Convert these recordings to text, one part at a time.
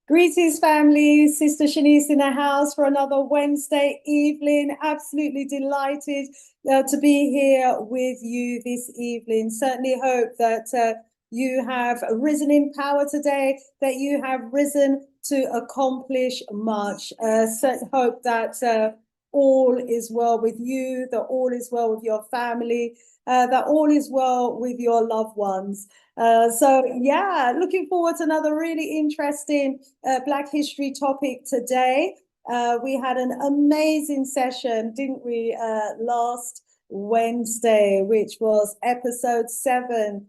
Greetings, family. Sister Shanice in the house for another Wednesday evening. Absolutely delighted to be here with you this evening. Certainly hope that you have risen in power today, that you have risen to accomplish much. Hope that all is well with you, that all is well with your family, that all is well with your loved ones. So looking forward to another really interesting Black History topic today. We had an amazing session, didn't we, last Wednesday, which was episode 7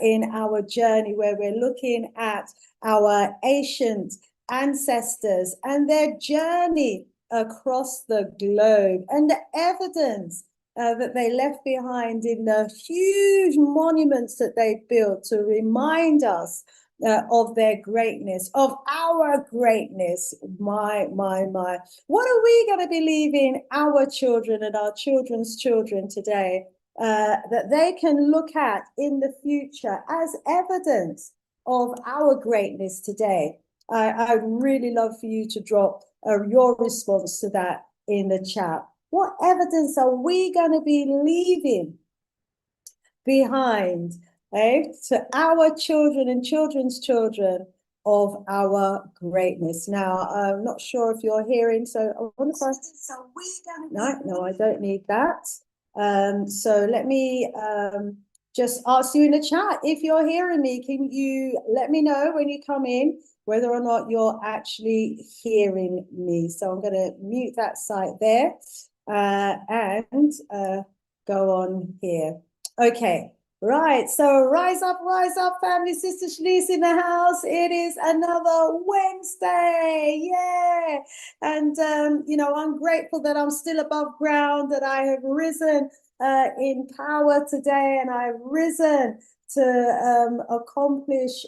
in our journey, where we're looking at our ancient ancestors and their journey across the globe and the evidence that they left behind in the huge monuments that they built to remind us of their greatness, of our greatness. My. What are we going to be leaving our children and our children's children today that they can look at in the future as evidence of our greatness today? I'd really love for you to drop your response to that in the chat. What evidence are we going to be leaving behind to our children and children's children of our greatness? Now, I'm not sure if you're hearing, so I wonder if No, I don't need that. So let me just ask you in the chat, if you're hearing me, can you let me know when you come in whether or not you're actually hearing me? So I'm going to mute that site there. And go on here. Okay, right. So rise up, family. Sister Shanice in the house. It is another Wednesday. Yeah. And, I'm grateful that I'm still above ground, that I have risen in power today, and I've risen to accomplish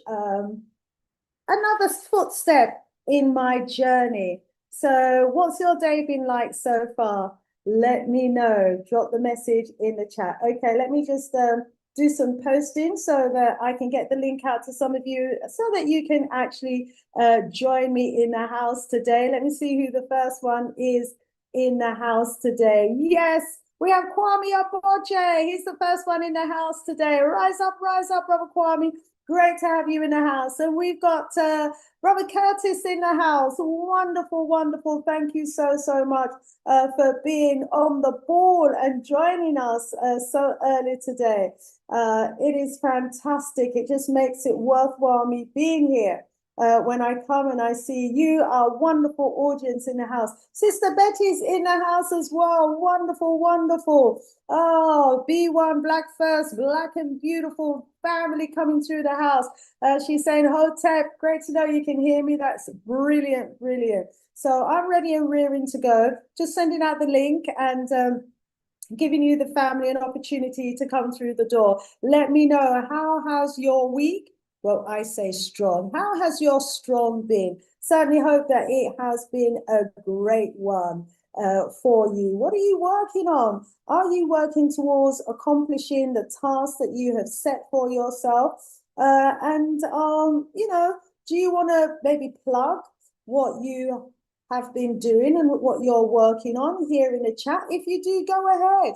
another footstep in my journey. So what's your day been like so far? Let me know. Drop the message in the chat. Okay, let me just do some posting so that I can get the link out to some of you so that you can actually join me in the house today. Let me see who the first one is in the house today. Yes, we have Kwame Aboje. He's the first one in the house today. Rise up, Brother Kwame. Great to have you in the house. And we've got Robert Curtis in the house. Wonderful, wonderful. Thank you so much for being on the ball and joining us so early today. It is fantastic. It just makes it worthwhile me being here. When I come and I see you, our wonderful audience in the house. Sister Betty's in the house as well. Wonderful, wonderful. Oh, B1 Black First, Black and beautiful family coming through the house. She's saying, Hotep, great to know you can hear me. That's brilliant, brilliant. So I'm ready and rearing to go. Just sending out the link and giving you the family an opportunity to come through the door. Let me know, how has your week? Well, I say strong. How has your strong been? Certainly hope that it has been a great one for you. What are you working on? Are you working towards accomplishing the task that you have set for yourself? Do you want to maybe plug what you have been doing and what you're working on here in the chat? If you do, go ahead.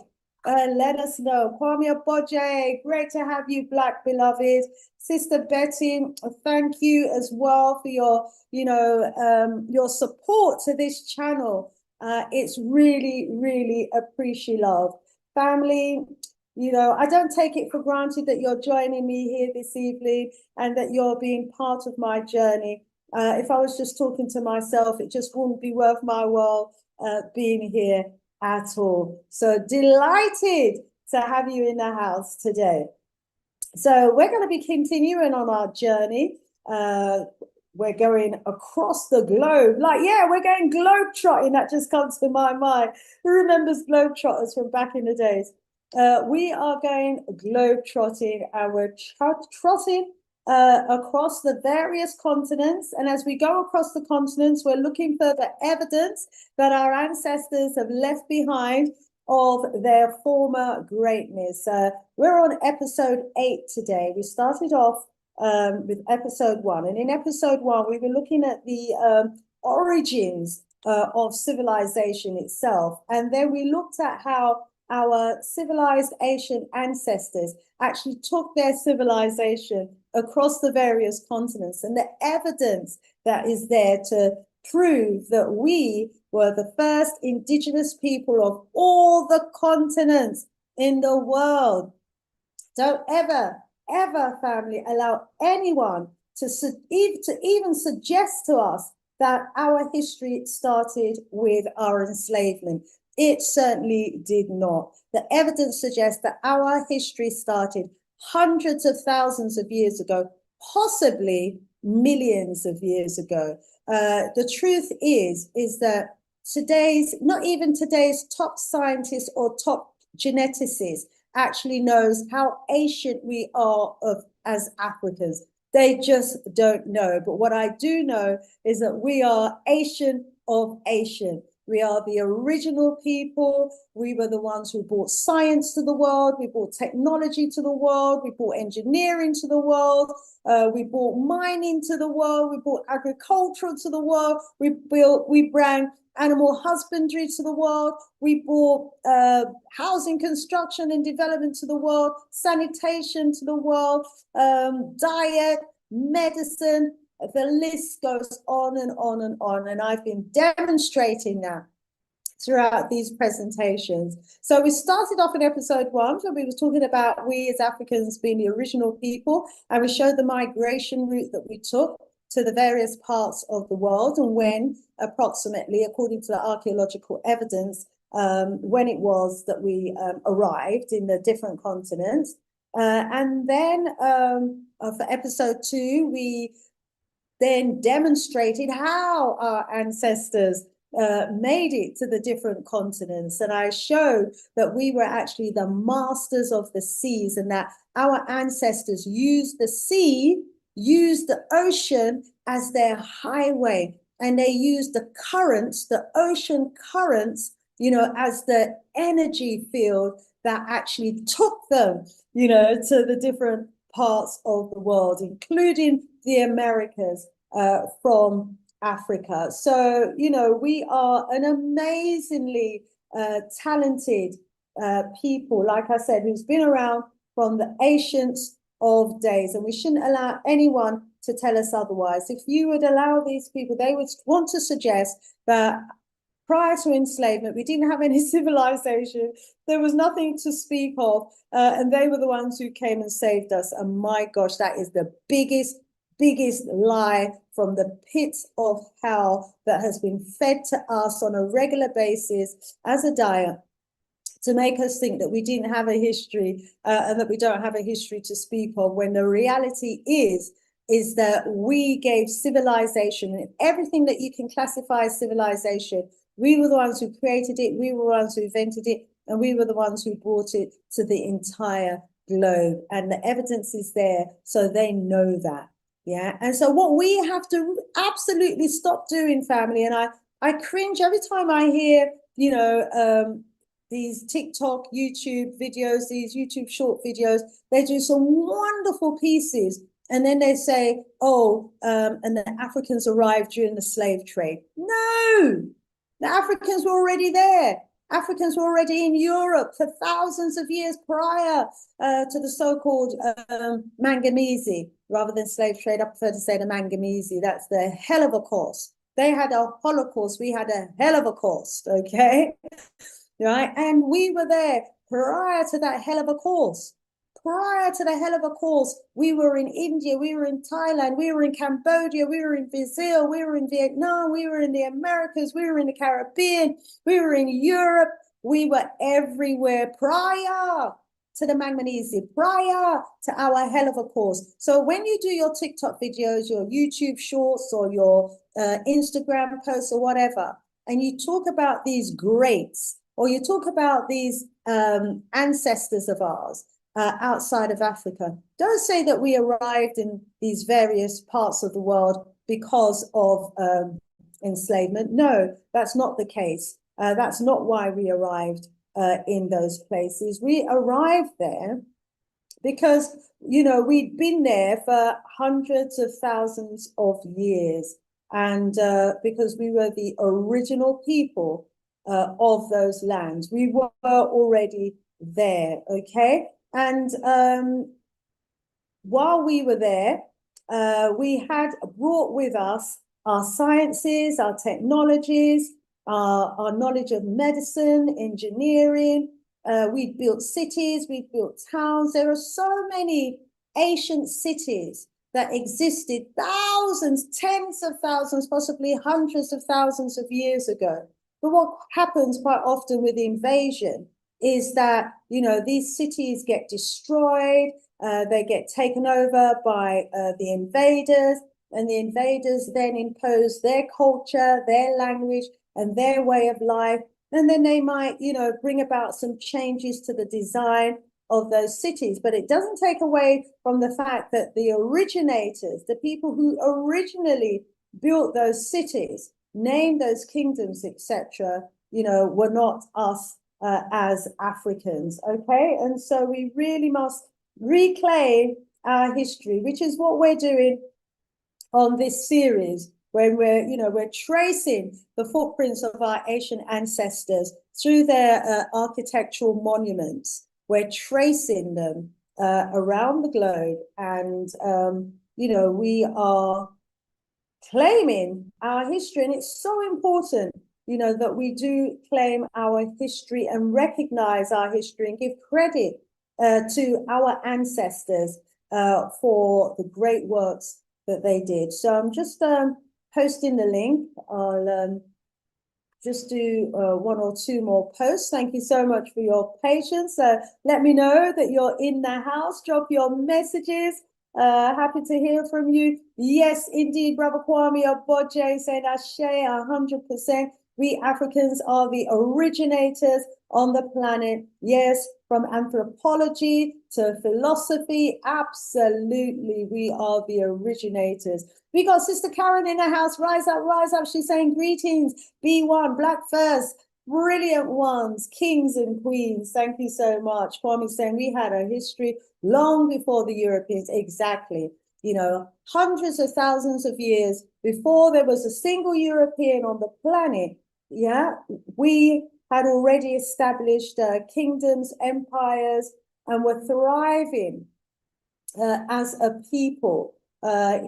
Let us know. Kwame Aboje, great to have you, Black beloved. Sister Betty, thank you as well for your support to this channel. It's really, really appreciative. Family, I don't take it for granted that you're joining me here this evening and that you're being part of my journey. If I was just talking to myself, it just wouldn't be worth my while being here at all. So delighted to have you in the house today. So we're going to be continuing on our journey. We're going across the globe. We're going globe-trotting. That just comes to my mind. Who remembers globe-trotters from back in the days? We are going globe-trotting, and we're trotting across the various continents. And as we go across the continents, we're looking for the evidence that our ancestors have left behind of their former greatness. We're on episode 8 today. We started off with episode 1. And in episode 1, we were looking at the origins of civilization itself. And then we looked at how our civilized Asian ancestors actually took their civilization across the various continents, and the evidence that is there to prove that we were the first indigenous people of all the continents in the world. Don't ever, family, allow anyone to even suggest to us that our history started with our enslavement. It certainly did not. The evidence suggests that our history started hundreds of thousands of years ago, possibly millions of years ago. The truth is that not even today's top scientists or top geneticists actually knows how ancient we are as Africans. They just don't know. But what I do know is that we are Asian of Asian. We are the original people. We were the ones who brought science to the world. We brought technology to the world. We brought engineering to the world. We brought mining to the world. We brought agriculture to the world. We brought animal husbandry to the world. We brought housing construction and development to the world, sanitation to the world, diet, medicine. The list goes on and on and on. And I've been demonstrating that throughout these presentations. So we started off in episode 1, so we were talking about we as Africans being the original people, and we showed the migration route that we took to the various parts of the world, and when approximately, according to the archaeological evidence, when it was that we arrived in the different continents. And then for episode 2, we then demonstrated how our ancestors made it to the different continents. And I showed that we were actually the masters of the seas, and that our ancestors used the sea, used the ocean as their highway, and they used the currents, the ocean currents, as the energy field that actually took them, to the different parts of the world, including the Americas, from Africa. So, we are an amazingly talented people, like I said, who's been around from the ancients of days, and we shouldn't allow anyone to tell us otherwise. If you would allow these people, they would want to suggest that prior to enslavement, we didn't have any civilization. There was nothing to speak of, and they were the ones who came and saved us. And my gosh, that is the biggest lie from the pits of hell that has been fed to us on a regular basis as a diet, to make us think that we didn't have a history and that we don't have a history to speak of, when the reality is that we gave civilization, and everything that you can classify as civilization, we were the ones who created it, we were the ones who invented it, and we were the ones who brought it to the entire globe. And the evidence is there, so they know that. Yeah. And so what we have to absolutely stop doing, family, and I cringe every time I hear, these TikTok, YouTube videos, these YouTube short videos, they do some wonderful pieces. And then they say, and the Africans arrived during the slave trade. No, the Africans were already there. Africans were already in Europe for thousands of years prior to the so-called manganese, rather than slave trade. I prefer to say the manganese. That's the hell of a cost. They had a Holocaust. We had a hell of a cost, okay? Right? And we were there prior to that hell of a course. Prior to the hell of a course, we were in India, we were in Thailand, we were in Cambodia, we were in Brazil, we were in Vietnam, we were in the Americas, we were in the Caribbean, we were in Europe, we were everywhere prior to the manganese, prior to our hell of a course. So when you do your TikTok videos, your YouTube shorts, or your Instagram posts or whatever, and you talk about these greats, or you talk about these ancestors of ours outside of Africa, don't say that we arrived in these various parts of the world because of enslavement. No, that's not the case. That's not why we arrived in those places. We arrived there because, you know, we'd been there for hundreds of thousands of years. And because we were the original people of those lands, we were already there, okay? And while we were there, we had brought with us our sciences, our technologies, our knowledge of medicine, engineering. We built cities, we built towns. There are so many ancient cities that existed thousands, tens of thousands, possibly hundreds of thousands of years ago. But what happens quite often with invasion is that, you know, these cities get destroyed, they get taken over by the invaders, and the invaders then impose their culture, their language, and their way of life. And then they might, you know, bring about some changes to the design of those cities. But it doesn't take away from the fact that the originators, the people who originally built those cities, named those kingdoms, etc., you know, were not us as Africans, okay? And so we really must reclaim our history, which is what we're doing on this series, when we're tracing the footprints of our Asian ancestors through their architectural monuments. We're tracing them around the globe, and we are claiming our history. And it's so important, you know, that we do claim our history and recognize our history and give credit to our ancestors for the great works that they did. So I'm just posting the link. I'll just do one or two more posts. Thank you so much for your patience. Let me know that you're in the house. Drop your messages. Happy to hear from you. Yes, indeed, Brother Kwame Oboje saying Ashe 100%. We Africans are the originators on the planet. Yes, from anthropology to philosophy, absolutely, we are the originators. We got Sister Karen in the house. Rise up, rise up. She's saying greetings. B1, Black First, brilliant ones, kings and queens. Thank you so much. Kwame saying we had a history long before the Europeans. Exactly. You know, hundreds of thousands of years before there was a single European on the planet. Yeah, we had already established kingdoms, empires, and were thriving as a people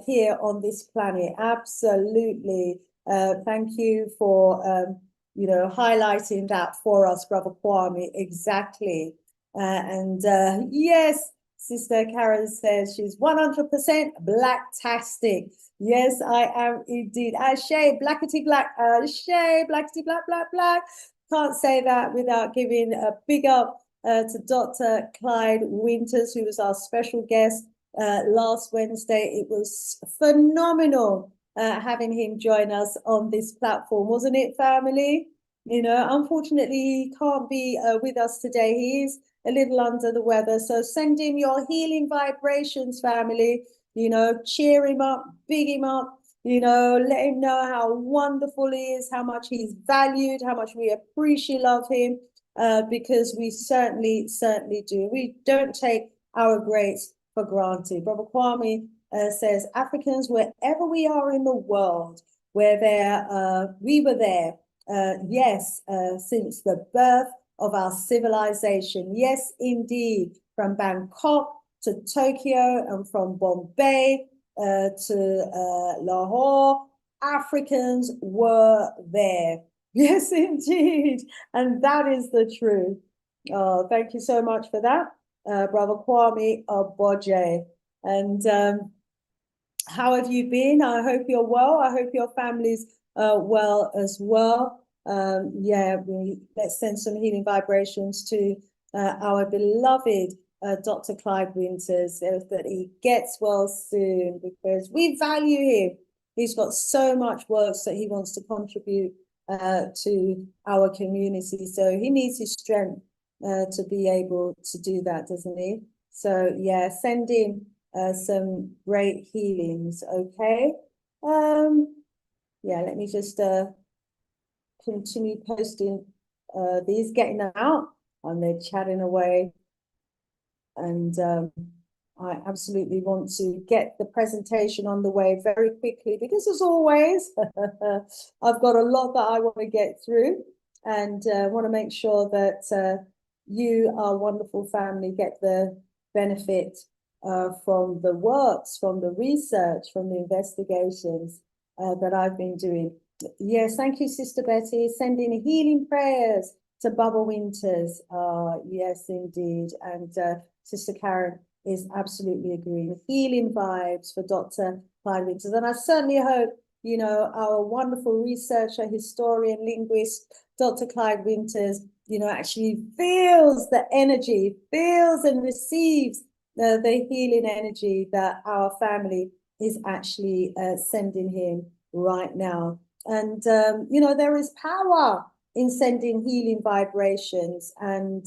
here on this planet. Absolutely. Thank you for highlighting that for us, Brother Kwame. Exactly. Yes, Sister Karen says she's 100% black-tastic. Yes, I am indeed. Ashe, blackety black. Ashe, blackety black, black, black. Can't say that without giving a big up to Dr. Clyde Winters, who was our special guest last Wednesday. It was phenomenal having him join us on this platform, wasn't it, family? You know, unfortunately, he can't be with us today. He is a little under the weather. So send him your healing vibrations, family. You know, cheer him up, big him up. You know, let him know how wonderful he is, how much he's valued, how much we appreciate love him, because we certainly do. We don't take our greats for granted. Brother Kwame says, Africans, wherever we are in the world, where we were there, yes, since the birth of our civilization. Yes, indeed, from Bangkok to Tokyo and from Bombay to Lahore, Africans were there. Yes, indeed. And that is the truth. Thank you so much for that, Brother Kwame Oboje. And how have you been? I hope you're well. I hope your family's well as well. Let's send some healing vibrations to our beloved Dr. Clive Winters, that he gets well soon, because we value him. He's got so much works that he wants to contribute to our community. So he needs his strength to be able to do that, doesn't he? So yeah, send him some great healings, okay? Let me just continue posting these, getting them out, and they're chatting away. And I absolutely want to get the presentation on the way very quickly because, as always, I've got a lot that I want to get through, and want to make sure that you, our wonderful family, get the benefit from the works, from the research, from the investigations that I've been doing. Yes, thank you, Sister Betty. Sending healing prayers to Bubba Winters. Yes, indeed. And Sister Karen is absolutely agreeing. Healing vibes for Dr. Clyde Winters. And I certainly hope, you know, our wonderful researcher, historian, linguist, Dr. Clyde Winters, you know, actually feels the energy, feels and receives the healing energy that our family is actually sending him right now. And, you know, there is power in sending healing vibrations. And,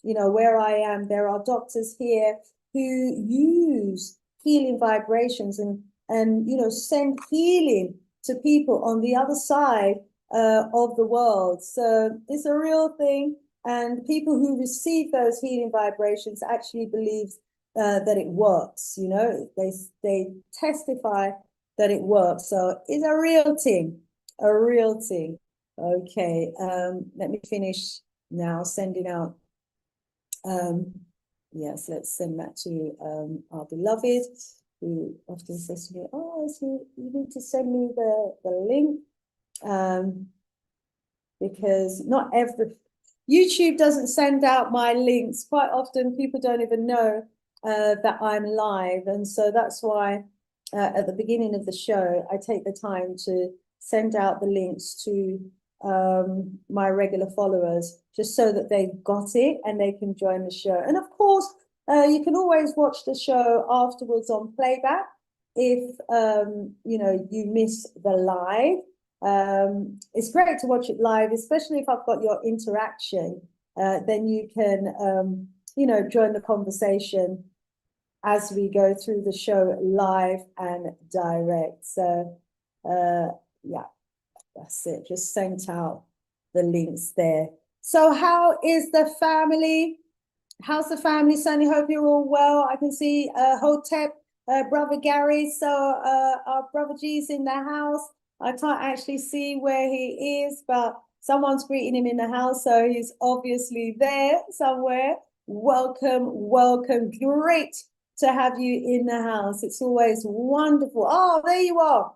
you know, where I am, there are doctors here who use healing vibrations and you know, send healing to people on the other side of the world. So it's a real thing. And people who receive those healing vibrations actually believe that it works. You know, they testify that it works. So it's a real thing, a real thing. Okay, let me finish now sending out. Yes, let's send that to our beloved, who often says to me, oh, so you need to send me the link. Because not every YouTube doesn't send out my links. Quite often people don't even know that I'm live. And so that's why at the beginning of the show, I take the time to send out the links to my regular followers, just so that they've got it and they can join the show. And of course, you can always watch the show afterwards on playback if you know, you miss the live. It's great to watch it live, especially if I've got your interaction. Then you can, you know, join the conversation as we go through the show live and direct. So, yeah, that's it. Just sent out the links there. So how is the family? How's the family? Certainly hope you're all well. I can see Hotep, brother Gary. So our brother G's in the house. I can't actually see where he is, but someone's greeting him in the house. So he's obviously there somewhere. Welcome, welcome. Great to have you in the house. It's always wonderful. Oh, there you are.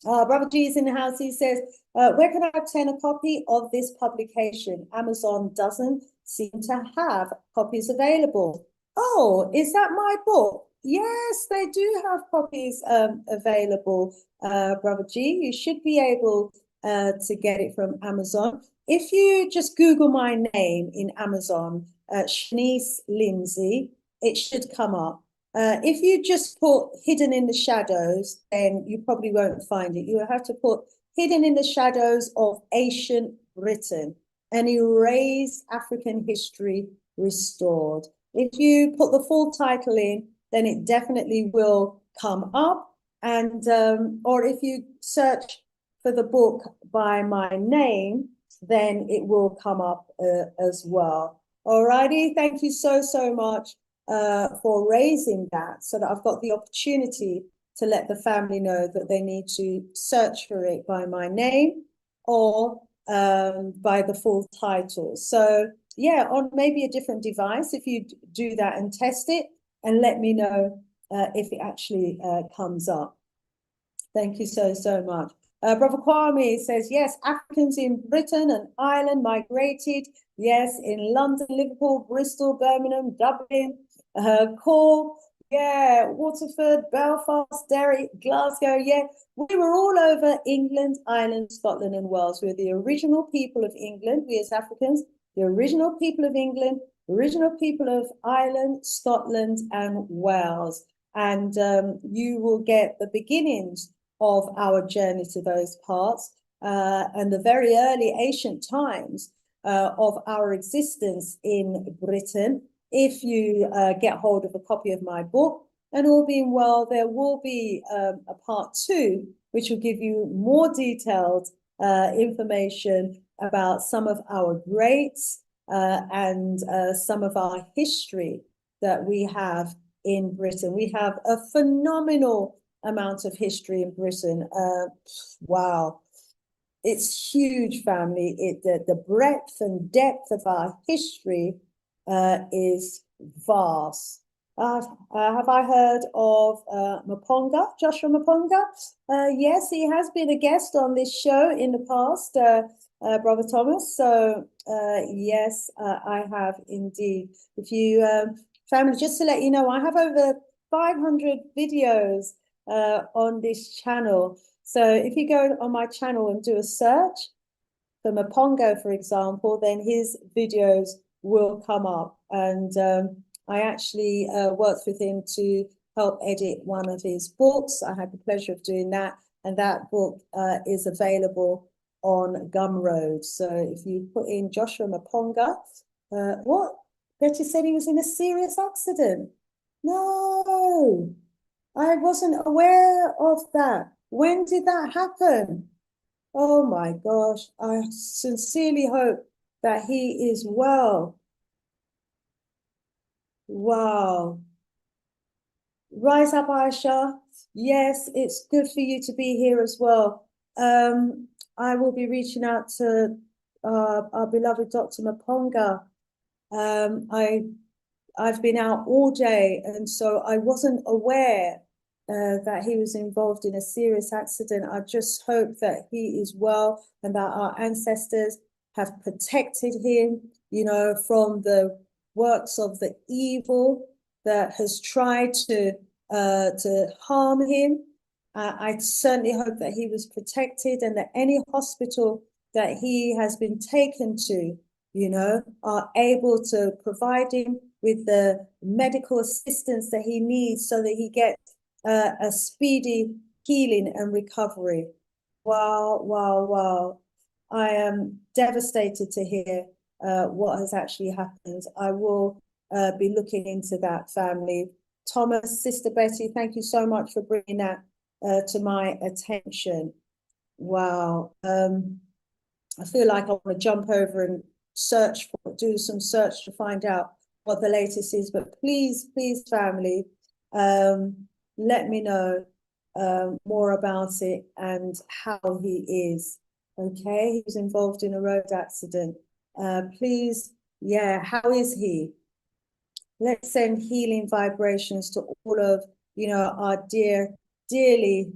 Brother G is in the house. He says, where can I obtain a copy of this publication? Amazon doesn't seem to have copies available. Oh, is that my book? Yes, they do have copies available, Brother G. You should be able to get it from Amazon. If you just Google my name in Amazon, Shanice Lindsay, it should come up. If you just put hidden in the shadows, then you probably won't find it. You will have to put hidden in the shadows of ancient Britain, an erased African history restored. If you put the full title in, then it definitely will come up. And or if you search for the book by my name, then it will come up as well. All righty, thank you so much for raising that, so that I've got the opportunity to let the family know that they need to search for it by my name or by the full title. So yeah, on maybe a different device, if you do that and test it, and let me know if it actually comes up. Thank you so much. Brother Kwame says, yes, Africans in Britain and Ireland migrated. Yes, in London, Liverpool, Bristol, Birmingham, Dublin, Cork, yeah, Waterford, Belfast, Derry, Glasgow, yeah. We were all over England, Ireland, Scotland, and Wales. We're the original people of England, we as Africans, the original people of England, original people of Ireland, Scotland, and Wales. And you will get the beginnings of our journey to those parts and the very early ancient times of our existence in Britain. If you get hold of a copy of my book, and all being well, there will be a part 2, which will give you more detailed information about some of our greats and some of our history that we have in Britain. We have a phenomenal amount of history in Britain. Wow. It's huge, family. The breadth and depth of our history is vast. Have I heard of Maponga, Joshua Maponga? Yes, he has been a guest on this show in the past, Brother Thomas. So yes, I have indeed. If you, family, just to let you know, I have over 500 videos on this channel. So if you go on my channel and do a search for Mapongo, for example, then his videos will come up. And I actually worked with him to help edit one of his books. I had the pleasure of doing that. And that book is available on Gumroad. So if you put in Joshua Maponga, what? Betty said he was in a serious accident. No, I wasn't aware of that. When did that happen? Oh my gosh, I sincerely hope that he is well. Wow. Rise up, Aisha. Yes, it's good for you to be here as well. I will be reaching out to our beloved Dr. Maponga. I've been out all day, and so I wasn't aware that he was involved in a serious accident. I just hope that he is well and that our ancestors have protected him, you know, from the works of the evil that has tried to harm him. I certainly hope that he was protected and that any hospital that he has been taken to, you know, are able to provide him with the medical assistance that he needs so that he gets a speedy healing and recovery. Wow, wow, wow. I am devastated to hear what has actually happened. I will be looking into that, family. Thomas, Sister Betty, thank you so much for bringing that to my attention. Wow. I feel like I want to jump over and do some search to find out what the latest is. But please, please, family, let me know more about it and how he is. Okay, he was involved in a road accident. Please, yeah, how is he? Let's send healing vibrations to all of, you know, our dearly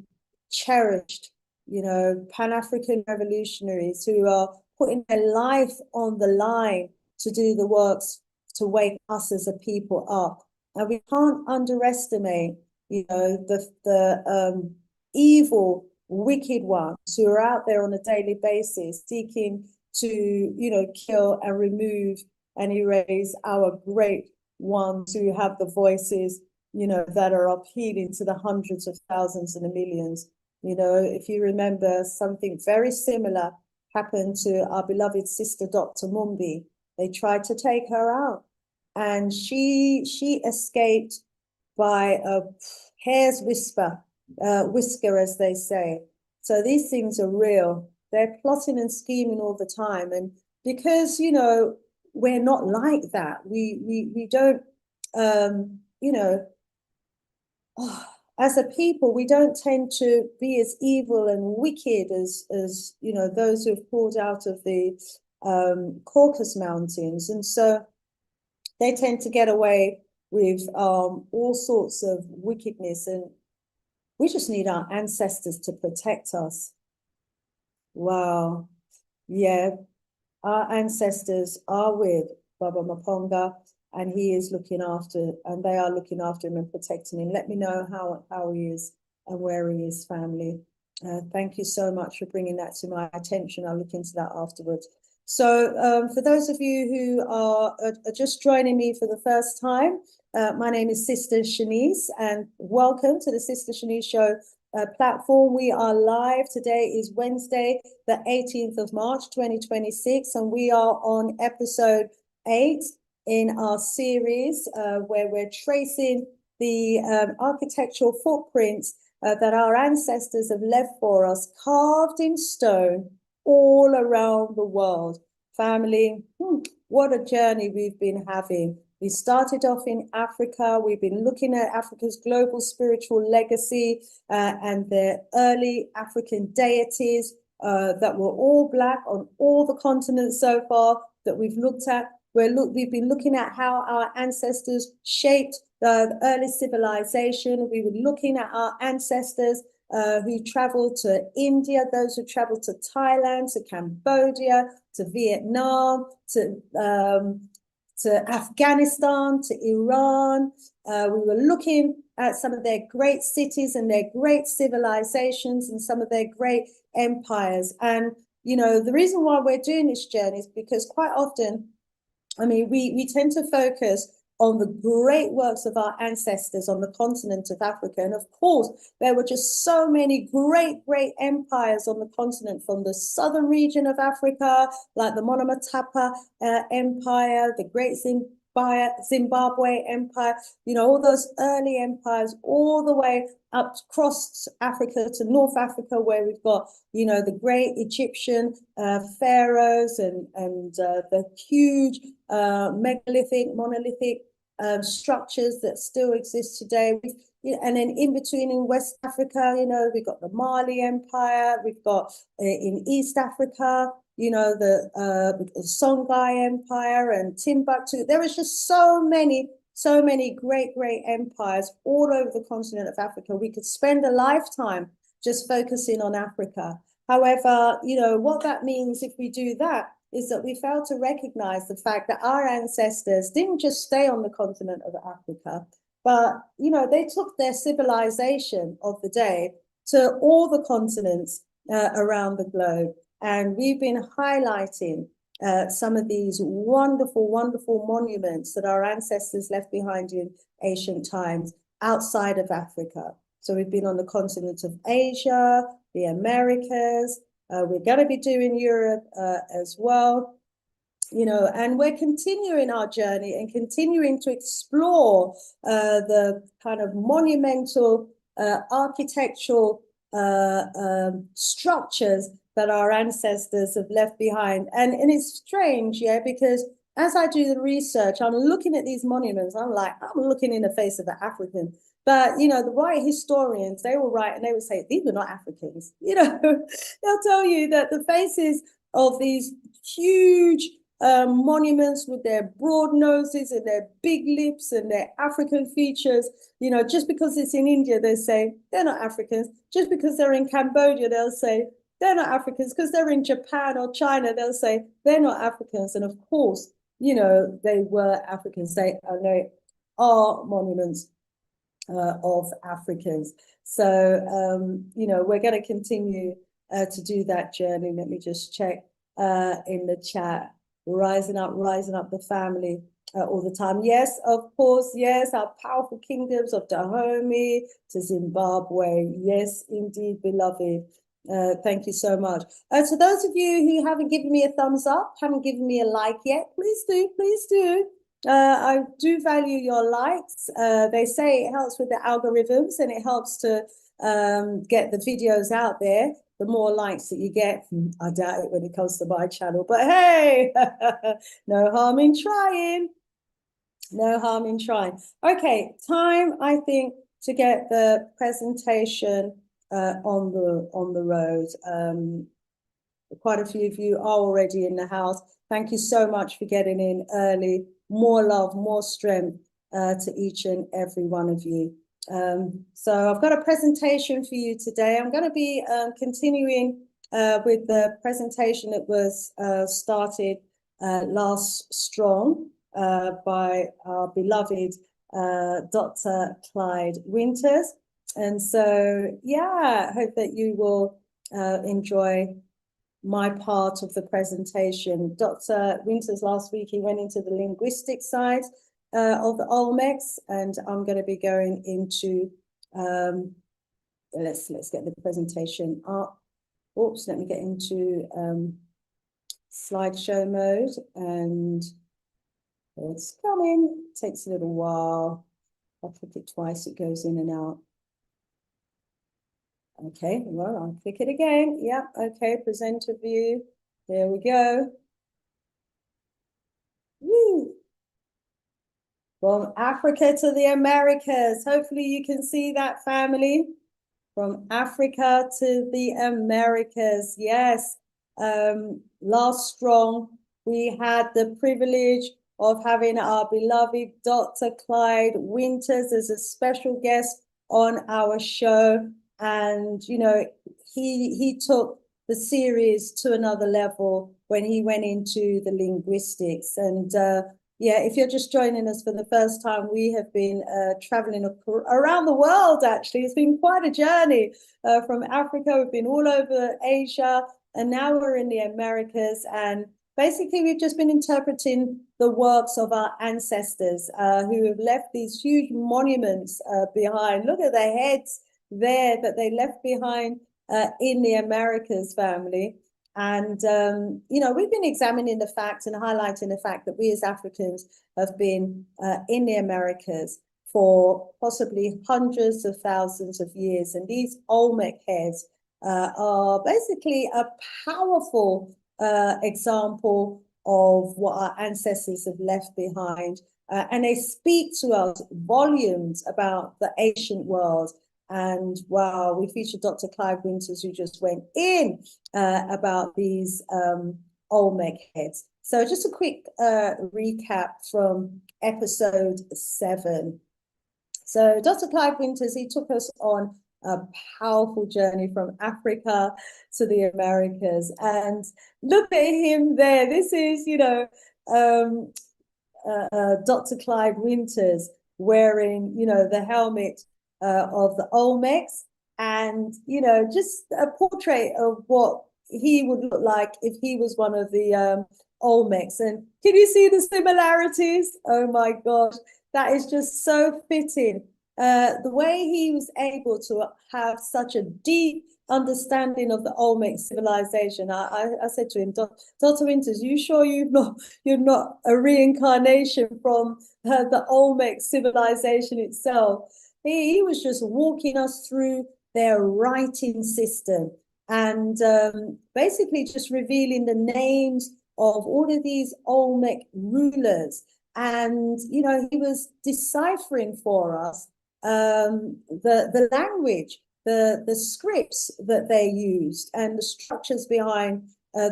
cherished, you know, Pan-African revolutionaries who are putting their life on the line to do the works to wake us as a people up. And we can't underestimate, you know, the evil, wicked ones who are out there on a daily basis seeking to, you know, kill and remove and erase our great ones who have the voices, you know, that are appealing to the hundreds of thousands and the millions. You know, if you remember, something very similar happened to our beloved sister, Dr. Mumbi. They tried to take her out, and she escaped by a hair's whisker, as they say. So these things are real. They're plotting and scheming all the time, and because, you know, we're not like that. We don't, you know, as a people, we don't tend to be as evil and wicked as you know, those who have pulled out of the Caucasus Mountains. And so they tend to get away with all sorts of wickedness. And we just need our ancestors to protect us. Wow. Yeah. Our ancestors are with Baba Maponga, and he is looking after, and they are looking after him and protecting him. Let me know how he is and where he is, family. Thank you so much for bringing that to my attention. I'll look into that afterwards. So for those of you who are just joining me for the first time, my name is Sister Shanice, and welcome to the Sister Shanice Show platform. We are live. Today is Wednesday, the 18th of March, 2026, and we are on episode 8 in our series where we're tracing the architectural footprints that our ancestors have left for us, carved in stone all around the world. Family, what a journey we've been having. We started off in Africa. We've been looking at Africa's global spiritual legacy and the early African deities that were all Black on all the continents so far that we've looked at. We've been looking at how our ancestors shaped the early civilization. We were looking at our ancestors who traveled to India, those who traveled to Thailand, to Cambodia, to Vietnam, to Afghanistan, to Iran. We were looking at some of their great cities and their great civilizations and some of their great empires. And, you know, the reason why we're doing this journey is because quite often, I mean, we tend to focus on the great works of our ancestors on the continent of Africa. And of course, there were just so many great empires on the continent, from the southern region of Africa, like the monumental Empire, the great Zimbabwe Empire, you know, all those early empires, all the way up across Africa to North Africa, where we've got, you know, the great Egyptian pharaohs and the huge monolithic structures that still exist today. And then in between in West Africa, you know, we've got the Mali Empire, we've got in East Africa, you know, the Songhai Empire and Timbuktu. There is just so many great empires all over the continent of Africa. We could spend a lifetime just focusing on Africa. However, you know, what that means if we do that is that we fail to recognize the fact that our ancestors didn't just stay on the continent of Africa, but, you know, they took their civilization of the day to all the continents around the globe. And we've been highlighting some of these wonderful monuments that our ancestors left behind in ancient times outside of Africa. So we've been on the continent of Asia, the Americas. We're going to be doing Europe as well, you know, and we're continuing our journey and continuing to explore the kind of monumental architectural structures that our ancestors have left behind. And it's strange, yeah, because as I do the research, I'm looking at these monuments, I'm looking in the face of the African. But, you know, the white historians, they will write and they will say, these were not Africans. You know, they'll tell you that the faces of these huge monuments with their broad noses and their big lips and their African features, you know, just because it's in India, they say they're not Africans. Just because they're in Cambodia, they'll say they're not Africans. Because they're in Japan or China, they'll say they're not Africans. And of course, you know, they were Africans. They are monuments of Africans. So, you know, we're going to continue to do that journey. Let me just check in the chat. Rising up the family all the time. Yes, of course. Yes, our powerful kingdoms of Dahomey to Zimbabwe. Yes, indeed, beloved. Thank you so much. To those of you who haven't given me a thumbs up, haven't given me a like yet, please do. I do value your likes. They say it helps with the algorithms and it helps to get the videos out there. The more likes that you get, I doubt it when it comes to my channel, but hey, no harm in trying. No harm in trying. Okay, time, I think, to get the presentation on the road. Quite a few of you are already in the house. Thank you so much for getting in early. More love, more strength to each and every one of you. So I've got a presentation for you today. I'm going to be continuing with the presentation that was started last strong by our beloved Dr. Clyde Winters. And so, yeah, I hope that you will enjoy my part of the presentation. Dr. Winters last week, he went into the linguistic side of the Olmecs, and I'm going to be going into, let's get the presentation up. Oops, let me get into slideshow mode, and it's coming. It takes a little while. I'll click it twice, it goes in and out. Okay, well, I'll click it again. Yeah, okay, presenter view. There we go. Woo. From Africa to the Americas. Hopefully you can see that, family. From Africa to the Americas. Yes. Last strong, we had the privilege of having our beloved Dr. Clyde Winters as a special guest on our show. And, you know, he took the series to another level when he went into the linguistics. And yeah, if you're just joining us for the first time, we have been traveling around the world, actually. It's been quite a journey from Africa. We've been all over Asia, and now we're in the Americas. And basically, we've just been interpreting the works of our ancestors who have left these huge monuments behind. Look at the heads there that they left behind in the Americas, family. And, you know, we've been examining the facts and highlighting the fact that we as Africans have been in the Americas for possibly hundreds of thousands of years. And these Olmec heads are basically a powerful example of what our ancestors have left behind. And they speak to us volumes about the ancient world. And wow, we featured Dr. Clive Winters, who just went in about these Olmec heads. So just a quick recap from episode 7. So Dr. Clive Winters, he took us on a powerful journey from Africa to the Americas. And look at him there. This is, you know, Dr. Clive Winters wearing, you know, the helmet of the Olmecs, and, you know, just a portrait of what he would look like if he was one of the Olmecs. And can you see the similarities? Oh my gosh, that is just so fitting. The way he was able to have such a deep understanding of the Olmec civilization. I said to him, Dr. Winters, you sure you're not a reincarnation from the Olmec civilization itself? He was just walking us through their writing system and basically just revealing the names of all of these Olmec rulers. And, you know, he was deciphering for us the language, the scripts that they used and the structures behind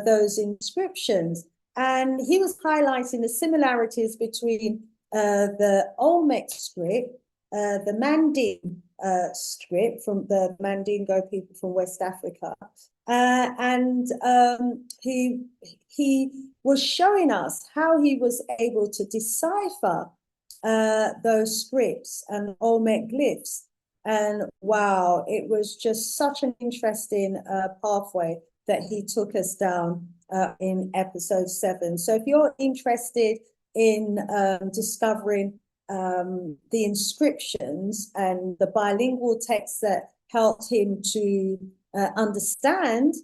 those inscriptions. And he was highlighting the similarities between the Olmec script, the Manding script from the Mandingo people from West Africa. And he was showing us how he was able to decipher those scripts and Olmec glyphs. And wow, it was just such an interesting pathway that he took us down in episode 7. So if you're interested in discovering the inscriptions and the bilingual texts that helped him to understand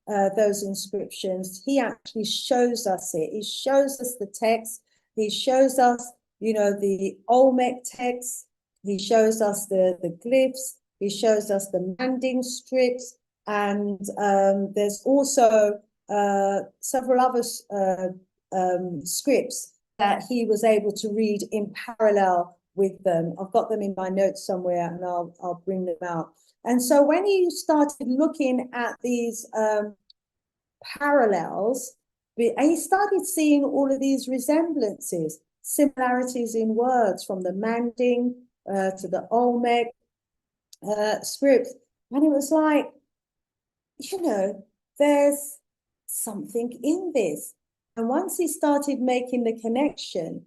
those inscriptions, he actually shows us it. He shows us the text. He shows us, you know, the Olmec text. He shows us the glyphs. He shows us the Manding scripts. And there's also several other scripts that he was able to read in parallel with them. I've got them in my notes somewhere, and I'll bring them out. And so when he started looking at these parallels, he started seeing all of these resemblances, similarities in words from the Manding to the Olmec script. And it was like, you know, there's something in this. And once he started making the connection,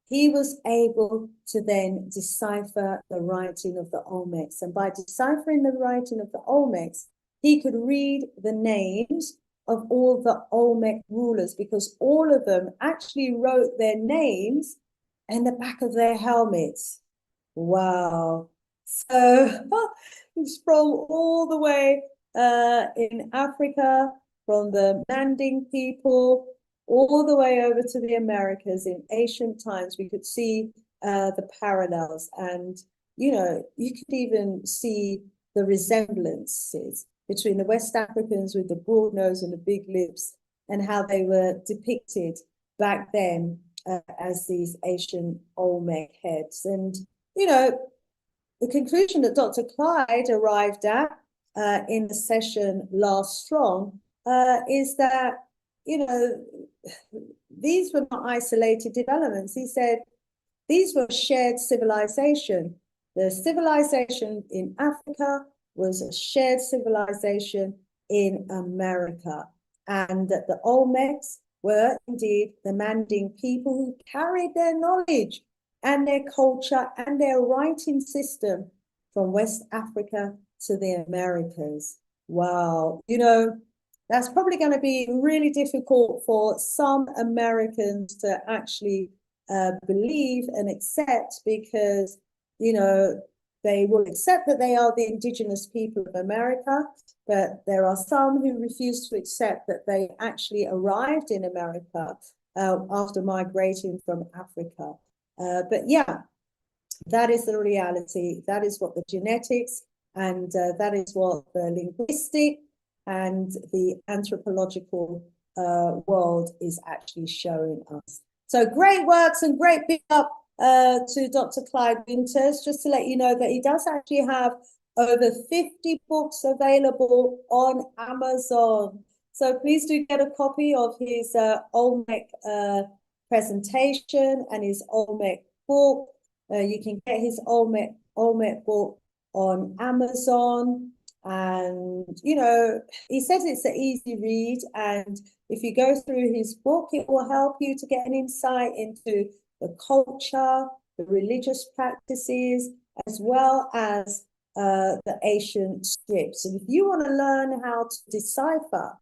he was able to then decipher the writing of the Olmecs. And by deciphering the writing of the Olmecs, he could read the names of all the Olmec rulers, because all of them actually wrote their names in the back of their helmets. Wow. So it's from all the way in Africa, from the Manding people, all the way over to the Americas in ancient times. We could see the parallels, and, you know, you could even see the resemblances between the West Africans with the broad nose and the big lips and how they were depicted back then as these ancient Olmec heads. And, you know, the conclusion that Dr. Clyde arrived at in the session last strong is that, you know, these were not isolated developments. He said these were shared civilization. The civilization in Africa was a shared civilization in America, and that the Olmecs were indeed the Manding people who carried their knowledge and their culture and their writing system from West Africa to the Americas. Wow, you know, that's probably going to be really difficult for some Americans to actually believe and accept, because, you know, they will accept that they are the indigenous people of America, but there are some who refuse to accept that they actually arrived in America after migrating from Africa. But yeah, that is the reality. That is what the genetics and that is what the linguistic and the anthropological world is actually showing us. So great works and great big up to Dr. Clyde Winters, just to let you know that he does actually have over 50 books available on Amazon. So please do get a copy of his Olmec presentation and his Olmec book. You can get his Olmec book on Amazon. And, you know, he says it's an easy read. And if you go through his book, it will help you to get an insight into the culture, the religious practices, as well as the ancient scripts. And if you want to learn how to decipher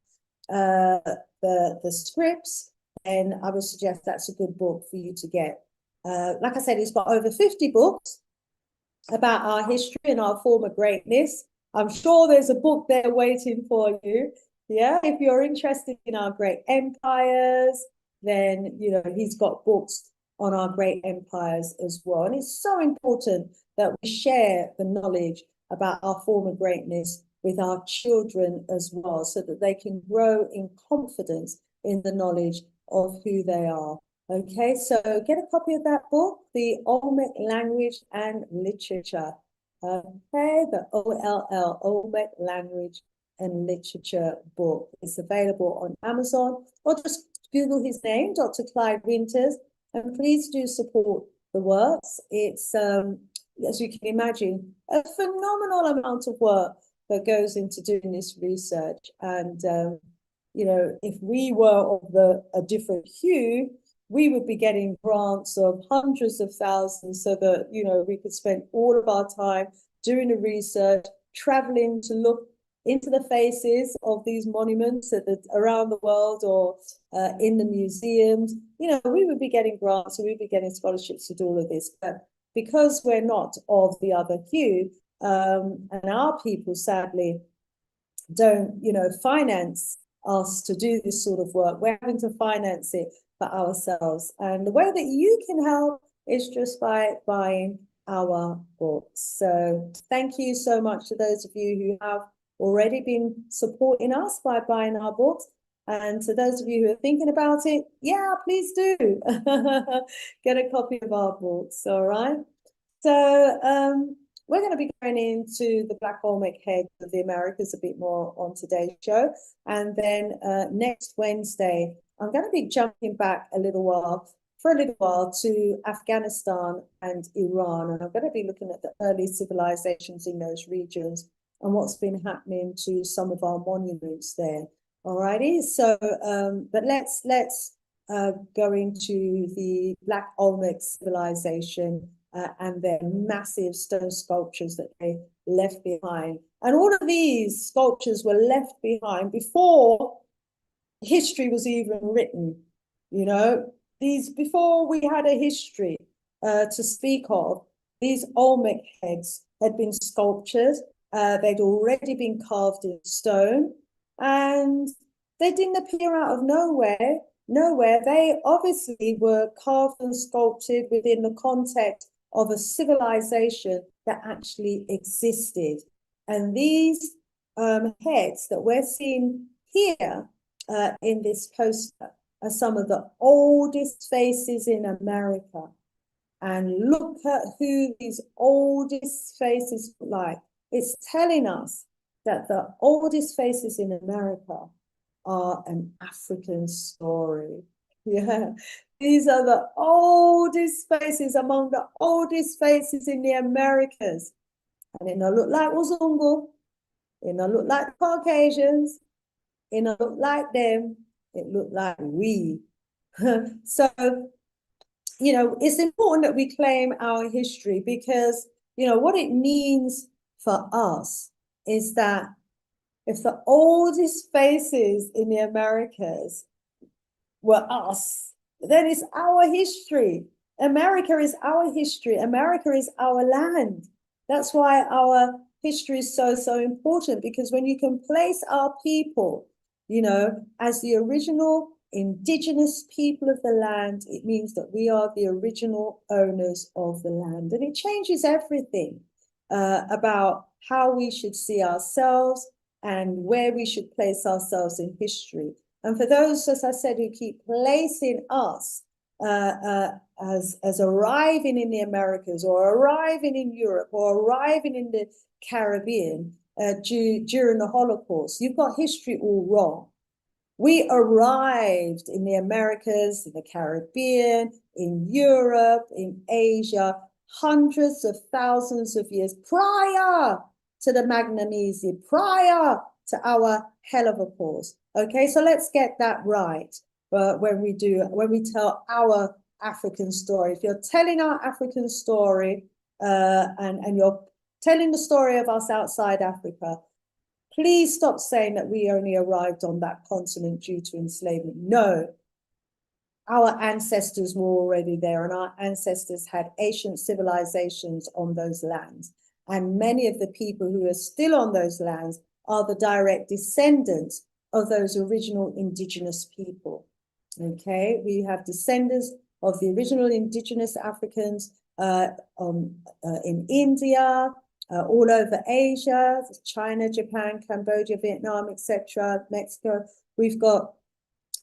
the scripts, then I would suggest that's a good book for you to get. Like I said, he's got over 50 books about our history and our former greatness. I'm sure there's a book there waiting for you. Yeah, if you're interested in our great empires, then, you know, he's got books on our great empires as well. And it's so important that we share the knowledge about our former greatness with our children as well, so that they can grow in confidence in the knowledge of who they are. Okay, so get a copy of that book, The Olmec Language and Literature. Okay, the OLL, Olmec Language and Literature book. It's available on Amazon, or just Google his name, Dr. Clyde Winters, and please do support the works. It's, as you can imagine, a phenomenal amount of work that goes into doing this research. And, you know, if we were of a different hue, we would be getting grants of hundreds of thousands, so that, you know, we could spend all of our time doing the research, traveling to look into the faces of these monuments around the world, or in the museums. You know, we would be getting grants, and we'd be getting scholarships to do all of this. But because we're not of the other hue, and our people sadly don't, you know, finance us to do this sort of work, we're having to finance it for ourselves. And the way that you can help is just by buying our books. So thank you so much to those of you who have already been supporting us by buying our books. And to those of you who are thinking about it, yeah, please do get a copy of our books. All right. So we're going to be going into the Black Olmec heads of the Americas a bit more on today's show. And then next Wednesday, I'm going to be jumping back for a little while to Afghanistan and Iran. And I'm going to be looking at the early civilizations in those regions and what's been happening to some of our monuments there. All righty. So, but let's go into the Black Olmec civilization and their massive stone sculptures that they left behind. And all of these sculptures were left behind before history was even written. You know, before we had a history to speak of, these Olmec heads had been sculptured. They'd already been carved in stone, and they didn't appear out of nowhere. They obviously were carved and sculpted within the context of a civilization that actually existed. And these heads that we're seeing here in this poster are some of the oldest faces in America. And look at who these oldest faces look like. It's telling us that the oldest faces in America are an African story. Yeah, these are the oldest faces, among the oldest faces in the Americas. And it don't look like Wazungu, it don't look like Caucasians, it don't look like them, it look like we. So, you know, it's important that we claim our history because, you know, what it means for us is that if the oldest faces in the Americas were us, then it's our history. America is our history. America is our land. That's why our history is so, so important, because when you can place our people, you know, as the original indigenous people of the land, it means that we are the original owners of the land. And it changes everything about how we should see ourselves and where we should place ourselves in history. And for those, as I said, who keep placing us as arriving in the Americas or arriving in Europe or arriving in the Caribbean during the Holocaust, you've got history all wrong. We arrived in the Americas, in the Caribbean, in Europe, in Asia, hundreds of thousands of years prior to the Magnesium, prior to our Holocaust. Okay, so let's get that right. But when we tell our African story, if you're telling our African story and you're telling the story of us outside Africa, please stop saying that we only arrived on that continent due to enslavement. No, our ancestors were already there, and our ancestors had ancient civilizations on those lands. And many of the people who are still on those lands are the direct descendants of those original indigenous people. Okay, we have descendants of the original indigenous Africans in India, all over Asia, China, Japan, Cambodia, Vietnam, etc., Mexico. We've got,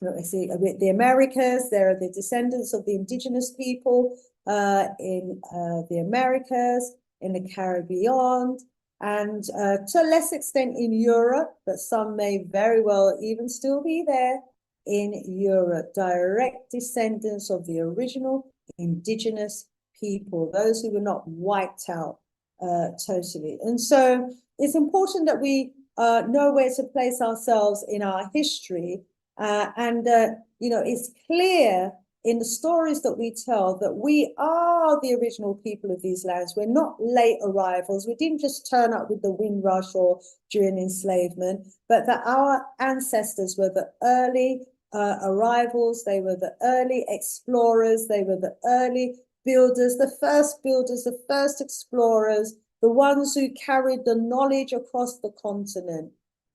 let's see, the Americas. There are the descendants of the indigenous people in the Americas, in the Caribbean, and to a less extent in Europe, but some may very well even still be there in Europe, direct descendants of the original indigenous people, those who were not wiped out totally. And so it's important that we know where to place ourselves in our history. You know, it's clear in the stories that we tell that we are the original people of these lands. We're not late arrivals. We didn't just turn up with the Windrush or during enslavement, but that our ancestors were the early arrivals. They were the early explorers. They were the early builders, the first explorers, the ones who carried the knowledge across the continent.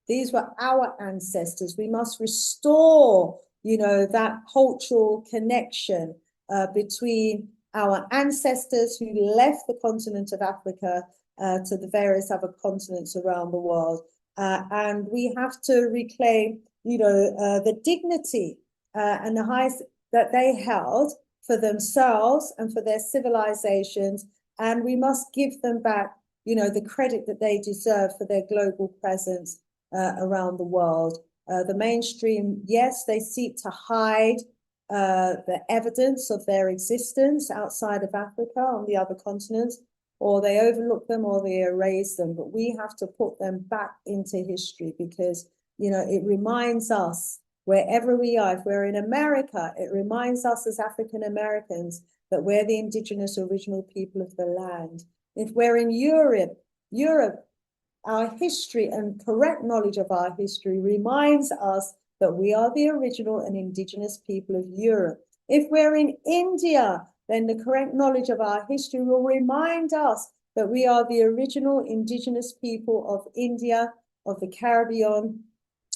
These were our ancestors. We must restore, you know, that cultural connection between our ancestors who left the continent of Africa to the various other continents around the world. And we have to reclaim, you know, the dignity and the highest that they held for themselves and for their civilizations. And we must give them back, you know, the credit that they deserve for their global presence around the world. The mainstream, yes, they seek to hide the evidence of their existence outside of Africa on the other continents, or they overlook them or they erase them. But we have to put them back into history because, you know, it reminds us wherever we are. If we're in America, it reminds us as African Americans that we're the indigenous original people of the land. If we're in Europe, our history and correct knowledge of our history reminds us that we are the original and indigenous people of Europe. If we're in India, then the correct knowledge of our history will remind us that we are the original indigenous people of India, of the Caribbean,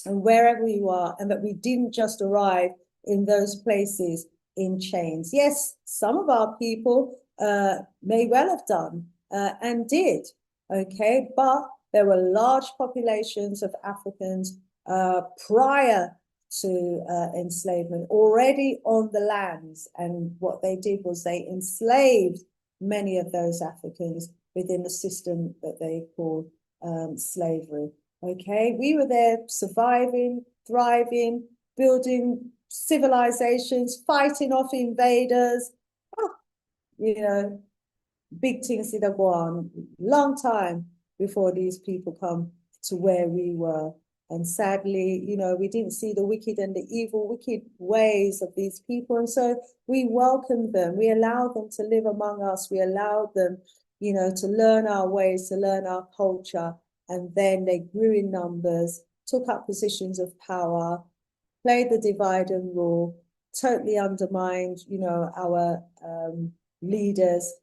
and wherever you are, and that we didn't just arrive in those places in chains. Yes, some of our people may well have done and did, okay, but there were large populations of Africans prior to enslavement already on the lands. And what they did was they enslaved many of those Africans within the system that they called slavery. Okay, we were there surviving, thriving, building civilizations, fighting off invaders. Oh, you know, big things did go on. Long time before these people come to where we were. And sadly, you know, we didn't see the wicked and the evil, wicked ways of these people. And so we welcomed them. We allowed them to live among us. We allowed them, you know, to learn our ways, to learn our culture. And then they grew in numbers, took up positions of power, played the divide and rule, totally undermined, you know, our leaders,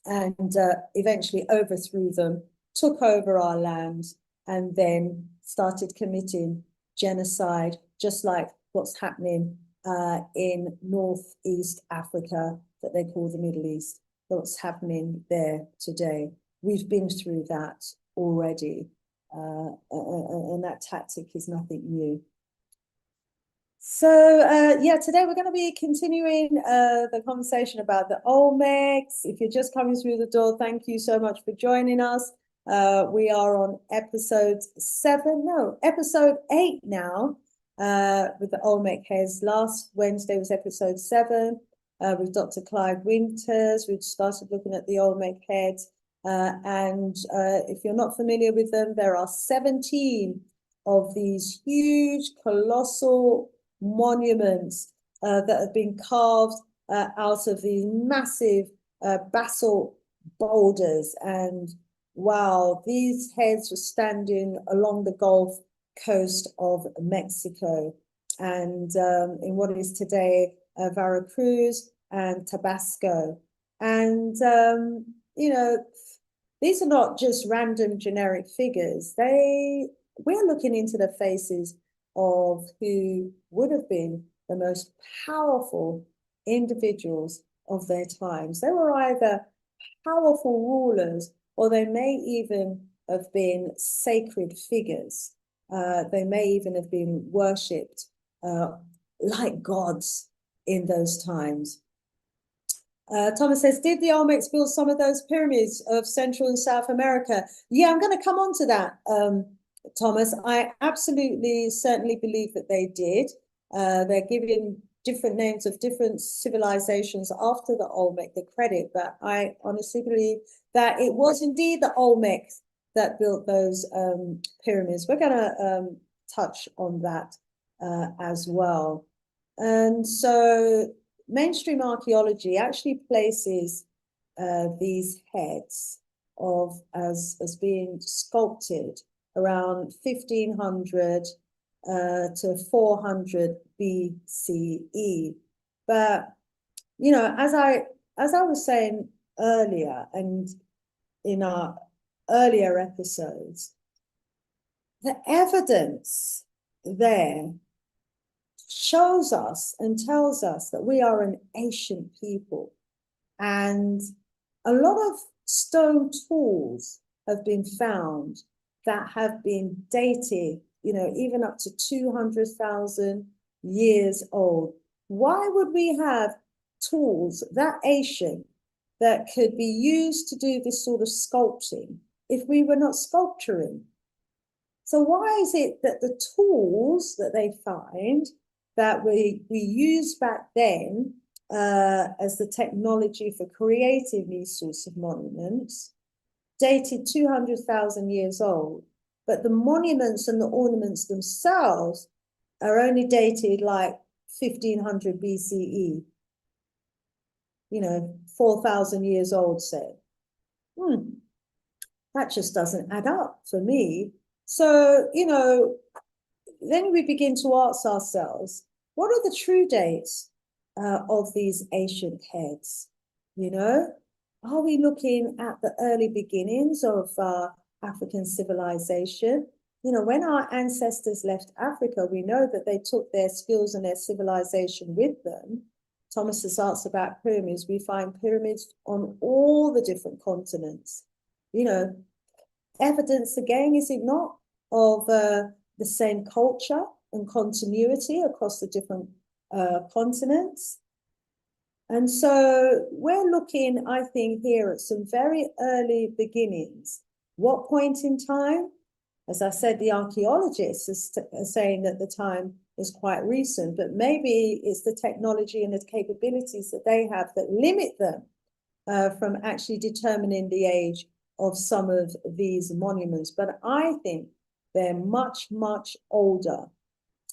and eventually overthrew them, took over our lands, and then started committing genocide, just like what's happening in Northeast Africa that they call the Middle East, what's happening there today. We've been through that already, and that tactic is nothing new. So yeah, today we're going to be continuing the conversation about the Olmecs. If you're just coming through the door, thank you so much for joining us. We are on episode 8 now with the Olmec heads. Last Wednesday was episode 7 with Dr. Clyde Winters. We've started looking at the Olmec heads. And if you're not familiar with them, there are 17 of these huge, colossal monuments that have been carved out of these massive basalt boulders. And wow, these heads were standing along the Gulf Coast of Mexico and in what is today Veracruz and Tabasco. And, you know, these are not just random generic figures. We're looking into the faces of who would have been the most powerful individuals of their times. They were either powerful rulers, or they may even have been sacred figures. They may even have been worshipped like gods in those times. Thomas says, did the Olmecs build some of those pyramids of Central and South America? Yeah, I'm going to come on to that, Thomas. I absolutely, certainly believe that they did. They're giving different names of different civilizations after the Olmec the credit, but I honestly believe that it was indeed the Olmecs that built those pyramids. We're going to touch on that as well. And so mainstream archaeology actually places these heads as being sculpted around 1500 to 400 BCE. But you know, as I was saying earlier, and in our earlier episodes, the evidence there shows us and tells us that we are an ancient people. And a lot of stone tools have been found that have been dated, you know, even up to 200,000 years old. Why would we have tools that ancient that could be used to do this sort of sculpting if we were not sculpturing? So why is it that the tools that they find that we used back then as the technology for creating these sorts of monuments, dated 200,000 years old, but the monuments and the ornaments themselves are only dated like 1500 BCE, you know, 4,000 years old, say. That just doesn't add up for me. So, you know, then we begin to ask ourselves, what are the true dates of these ancient heads? You know, are we looking at the early beginnings of African civilization? You know, when our ancestors left Africa, we know that they took their skills and their civilization with them. Thomas has asked about pyramids. We find pyramids on all the different continents. You know, evidence again, is it not, of the same culture and continuity across the different continents. And so we're looking, I think, here at some very early beginnings. What point in time? As I said, the archaeologists are saying that the time is quite recent, but maybe it's the technology and the capabilities that they have that limit them from actually determining the age of some of these monuments. But I think they're much, much older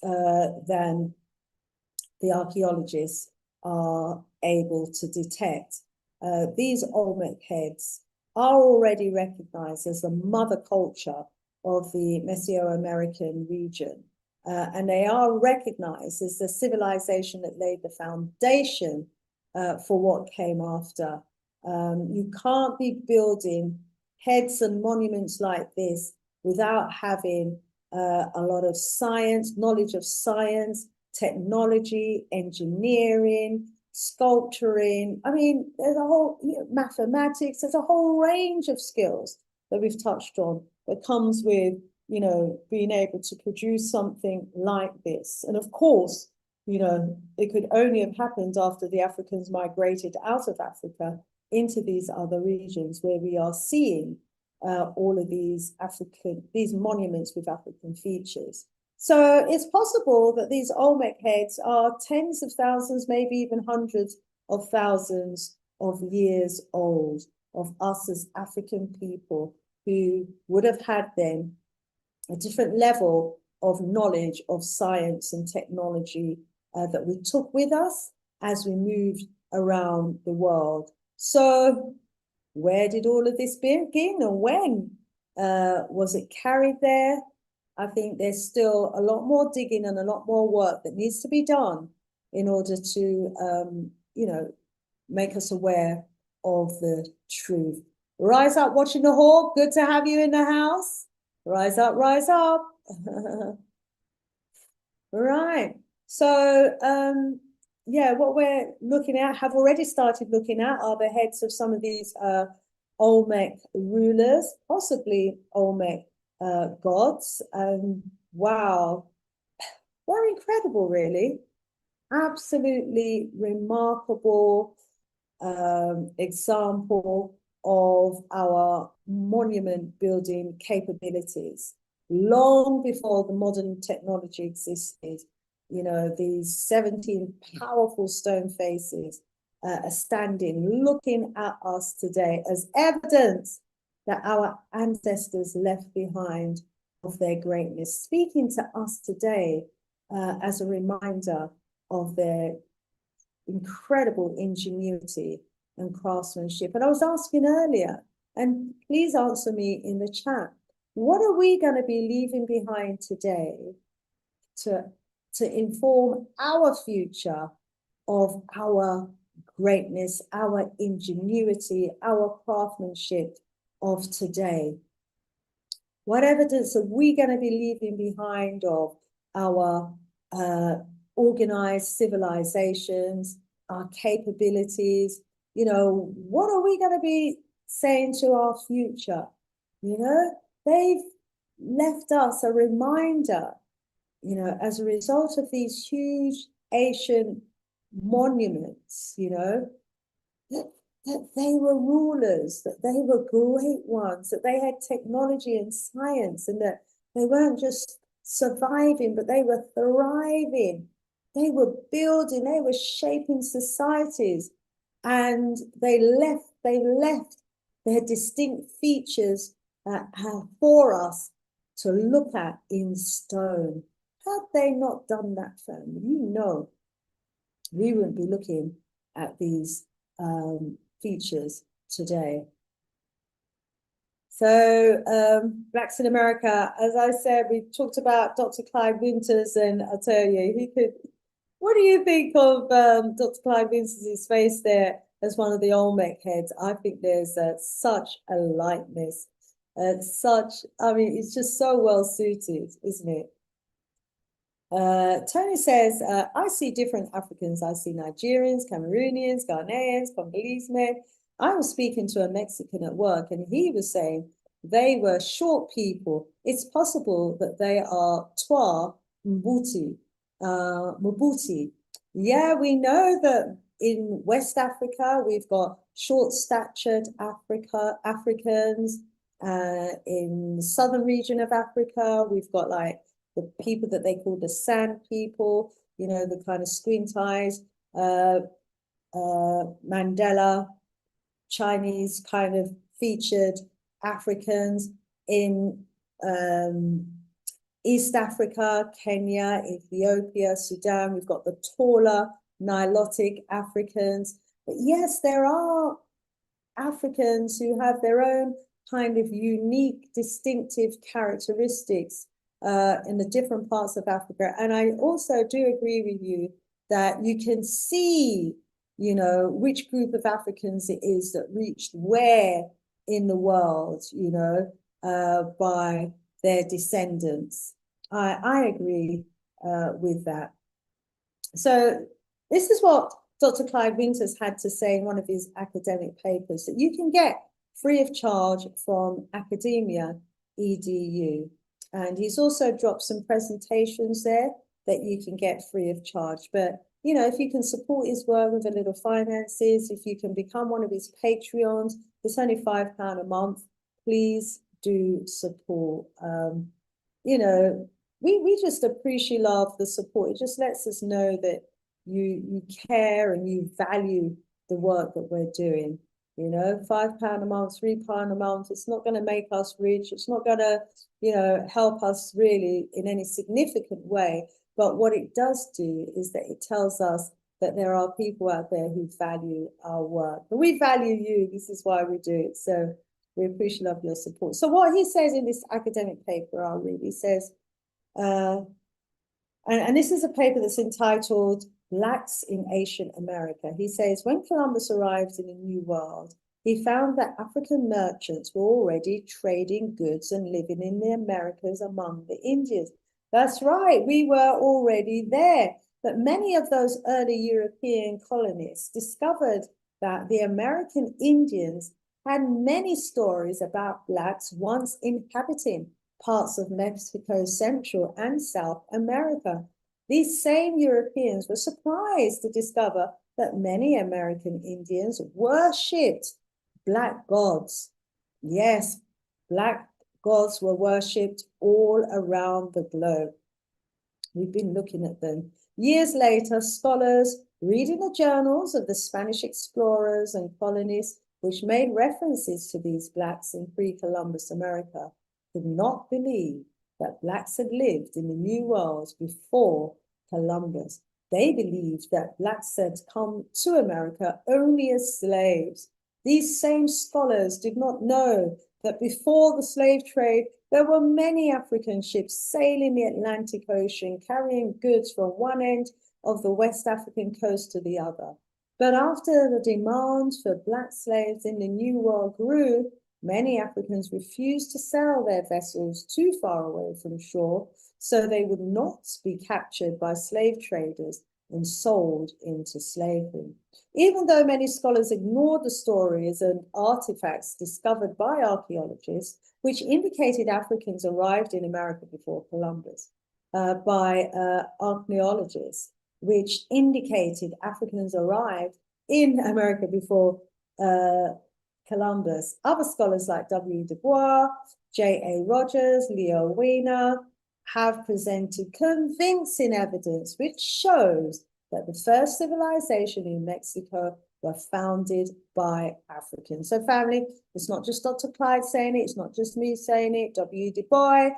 than the archaeologists are able to detect. These Olmec heads are already recognized as the mother culture of the Mesoamerican region. And they are recognized as the civilization that laid the foundation for what came after. You can't be building heads and monuments like this without having a lot of science, knowledge of science, technology, engineering, sculpturing. I mean, there's a whole mathematics, there's a whole range of skills that we've touched on that comes with, being able to produce something like this. And of course, it could only have happened after the Africans migrated out of Africa into these other regions where we are seeing all of these monuments with African features. So it's possible that these Olmec heads are tens of thousands, maybe even hundreds of thousands of years old, of us as African people who would have had then a different level of knowledge of science and technology that we took with us as we moved around the world. So where did all of this begin and when was it carried there? I think there's still a lot more digging and a lot more work that needs to be done in order to, make us aware of the truth. Rise up, watching the hawk. Good to have you in the house. Rise up, rise up. Right. So, what we're looking at, have already started looking at, are the heads of some of these Olmec rulers, possibly Olmec gods. And wow, they're incredible, really. Absolutely remarkable example of our monument building capabilities. Long before the modern technology existed, these 17 powerful stone faces are standing, looking at us today as evidence that our ancestors left behind of their greatness, speaking to us today as a reminder of their incredible ingenuity and craftsmanship. And I was asking earlier, and please answer me in the chat, what are we going to be leaving behind today to inform our future of our greatness, our ingenuity, our craftsmanship of today? What evidence are we going to be leaving behind of our organized civilizations, our capabilities? What are we going to be saying to our future? They've left us a reminder, as a result of these huge ancient monuments, that they were rulers, that they were great ones, that they had technology and science, and that they weren't just surviving, but they were thriving. They were building, they were shaping societies, and they left their distinct features for us to look at in stone. Had they not done that, family, we wouldn't be looking at these features today. So Blacks in America, as I said, we talked about Dr. Clive Winters, and I'll tell you, what do you think of Dr. Clive Winters' face there as one of the Olmec heads? I think there's such a likeness, it's just so well suited, isn't it? Tony says, I see different Africans. I see Nigerians, Cameroonians, Ghanaians, Congolese men. I was speaking to a Mexican at work, and he was saying they were short people. It's possible that they are Twa Mbuti. Yeah, we know that in West Africa, we've got short-statured Africans. In the southern region of Africa, we've got like the people that they call the sand people, you know, the kind of squint eyes, Mandela, Chinese kind of featured Africans in East Africa, Kenya, Ethiopia, Sudan. We've got the taller Nilotic Africans. But yes, there are Africans who have their own kind of unique, distinctive characteristics in the different parts of Africa. And I also do agree with you that you can see, you know, which group of Africans it is that reached where in the world, you know, by their descendants. I agree with that. So this is what Dr. Clyde Winters had to say in one of his academic papers, that you can get free of charge from academia edu. And he's also dropped some presentations there that you can get free of charge. But, you know, if you can support his work with a little finances, if you can become one of his Patreons, it's only £5 a month. Please do support. You know, we just appreciate love the support. It just lets us know that you care and you value the work that we're doing. You know, £5 a month, £3 a month, it's not going to make us rich. It's not going to, you know, help us really in any significant way. But what it does do is that it tells us that there are people out there who value our work. And we value you. This is why we do it. So we appreciate your support. So what he says in this academic paper, I'll read. He says, and this is a paper that's entitled Blacks in Ancient America. He says, when Columbus arrived in the New World, he found that African merchants were already trading goods and living in the Americas among the Indians. That's right, we were already there. But many of those early European colonists discovered that the American Indians had many stories about Blacks once inhabiting parts of Mexico, Central and South America. These same Europeans were surprised to discover that many American Indians worshipped Black gods. Yes, Black gods were worshipped all around the globe. We've been looking at them. Years later, scholars reading the journals of the Spanish explorers and colonists, which made references to these Blacks in pre-Columbus America, could not believe that Blacks had lived in the New World before Columbus. They believed that Blacks had come to America only as slaves. These same scholars did not know that before the slave trade, there were many African ships sailing the Atlantic Ocean, carrying goods from one end of the West African coast to the other. But after the demand for Black slaves in the New World grew, many Africans refused to sell their vessels too far away from shore, so they would not be captured by slave traders and sold into slavery. Even though many scholars ignored the stories and artifacts discovered by archaeologists, which indicated Africans arrived in America before Columbus, by archaeologists, which indicated Africans arrived in America before Columbus. Other scholars like W. Du Bois, J.A. Rogers, Leo Weiner have presented convincing evidence which shows that the first civilization in Mexico were founded by Africans. So family, it's not just Dr. Clyde saying it, it's not just me saying it, W. Du Bois,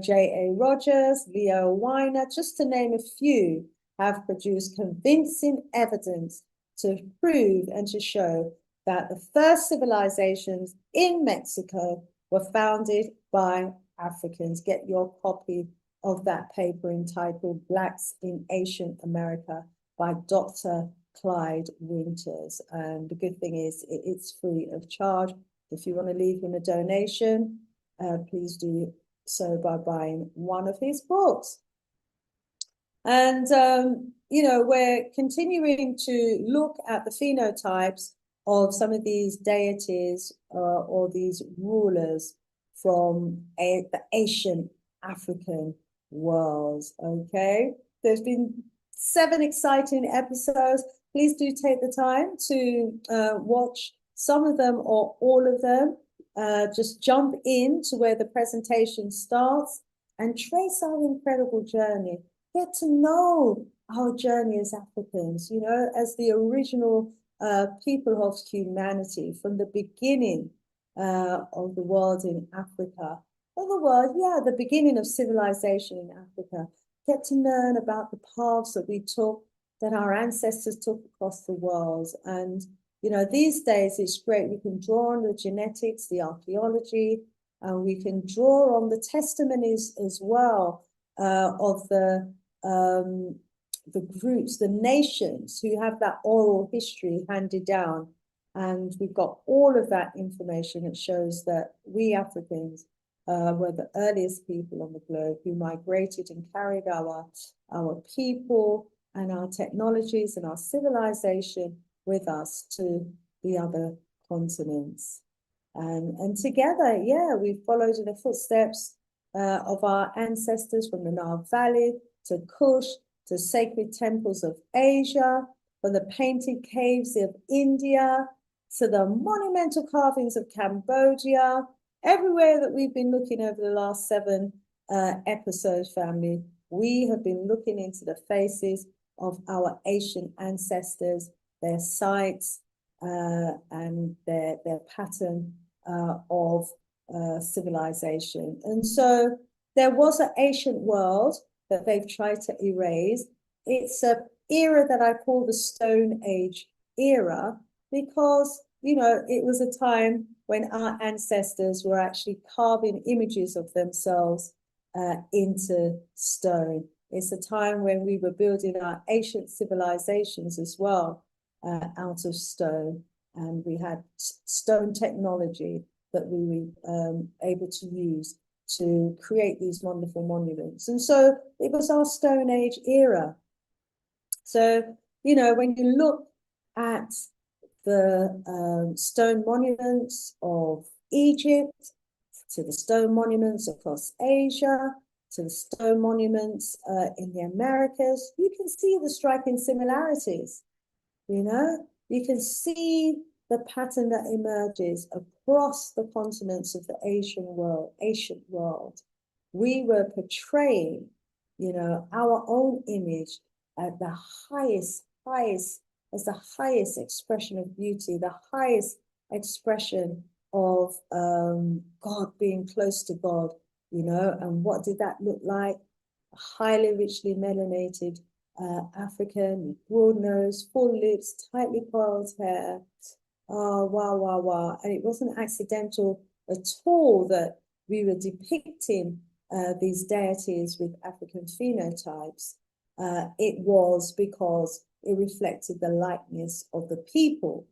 J.A. Rogers, Leo Weiner, just to name a few, have produced convincing evidence to prove and to show that the first civilizations in Mexico were founded by Africans. Get your copy of that paper entitled Blacks in Ancient America by Dr. Clyde Winters. And the good thing is it's free of charge. If you want to leave him a donation, please do so by buying one of his books. And, you know, we're continuing to look at the phenotypes of some of these deities or these rulers from the ancient African worlds. Okay, there's been 7 exciting episodes. Please do take the time to watch some of them or all of them. Just jump in to where the presentation starts and trace our incredible journey. Get to know our journey as Africans, you know, as the original people of humanity from the beginning of the world in Africa. Of the world, yeah, the beginning of civilization in Africa. Get to learn about the paths that we took, that our ancestors took across the world. And, you know, these days it's great. We can draw on the genetics, the archaeology, and we can draw on the testimonies as well of the groups, the nations who have that oral history handed down. And we've got all of that information that shows that we Africans were the earliest people on the globe who migrated and carried our people and our technologies and our civilization with us to the other continents. And together, yeah, we've followed in the footsteps of our ancestors from the Nile Valley to Kush, to sacred temples of Asia, from the painted caves of India, to the monumental carvings of Cambodia. Everywhere that we've been looking over the last 7 episodes, family, we have been looking into the faces of our ancient ancestors, their sites, and their pattern of civilization. And so there was an ancient world that they've tried to erase. It's an era that I call the Stone Age era because, you know, it was a time when our ancestors were actually carving images of themselves into stone. It's a time when we were building our ancient civilizations as well out of stone. And we had stone technology that we were able to use to create these wonderful monuments. And so it was our Stone Age era. So, you know, when you look at the stone monuments of Egypt, to the stone monuments across Asia, to the stone monuments in the Americas, you can see the striking similarities. You know, you can see the pattern that emerges across the continents of the ancient world. We were portraying, you know, our own image at the highest, as the highest expression of beauty, the highest expression of God, being close to God, you know. And what did that look like? Highly richly melanated African, broad nose, full lips, tightly coiled hair. Oh, wow, wow, wow. And it wasn't accidental at all that we were depicting these deities with African phenotypes. It was because it reflected the likeness of the people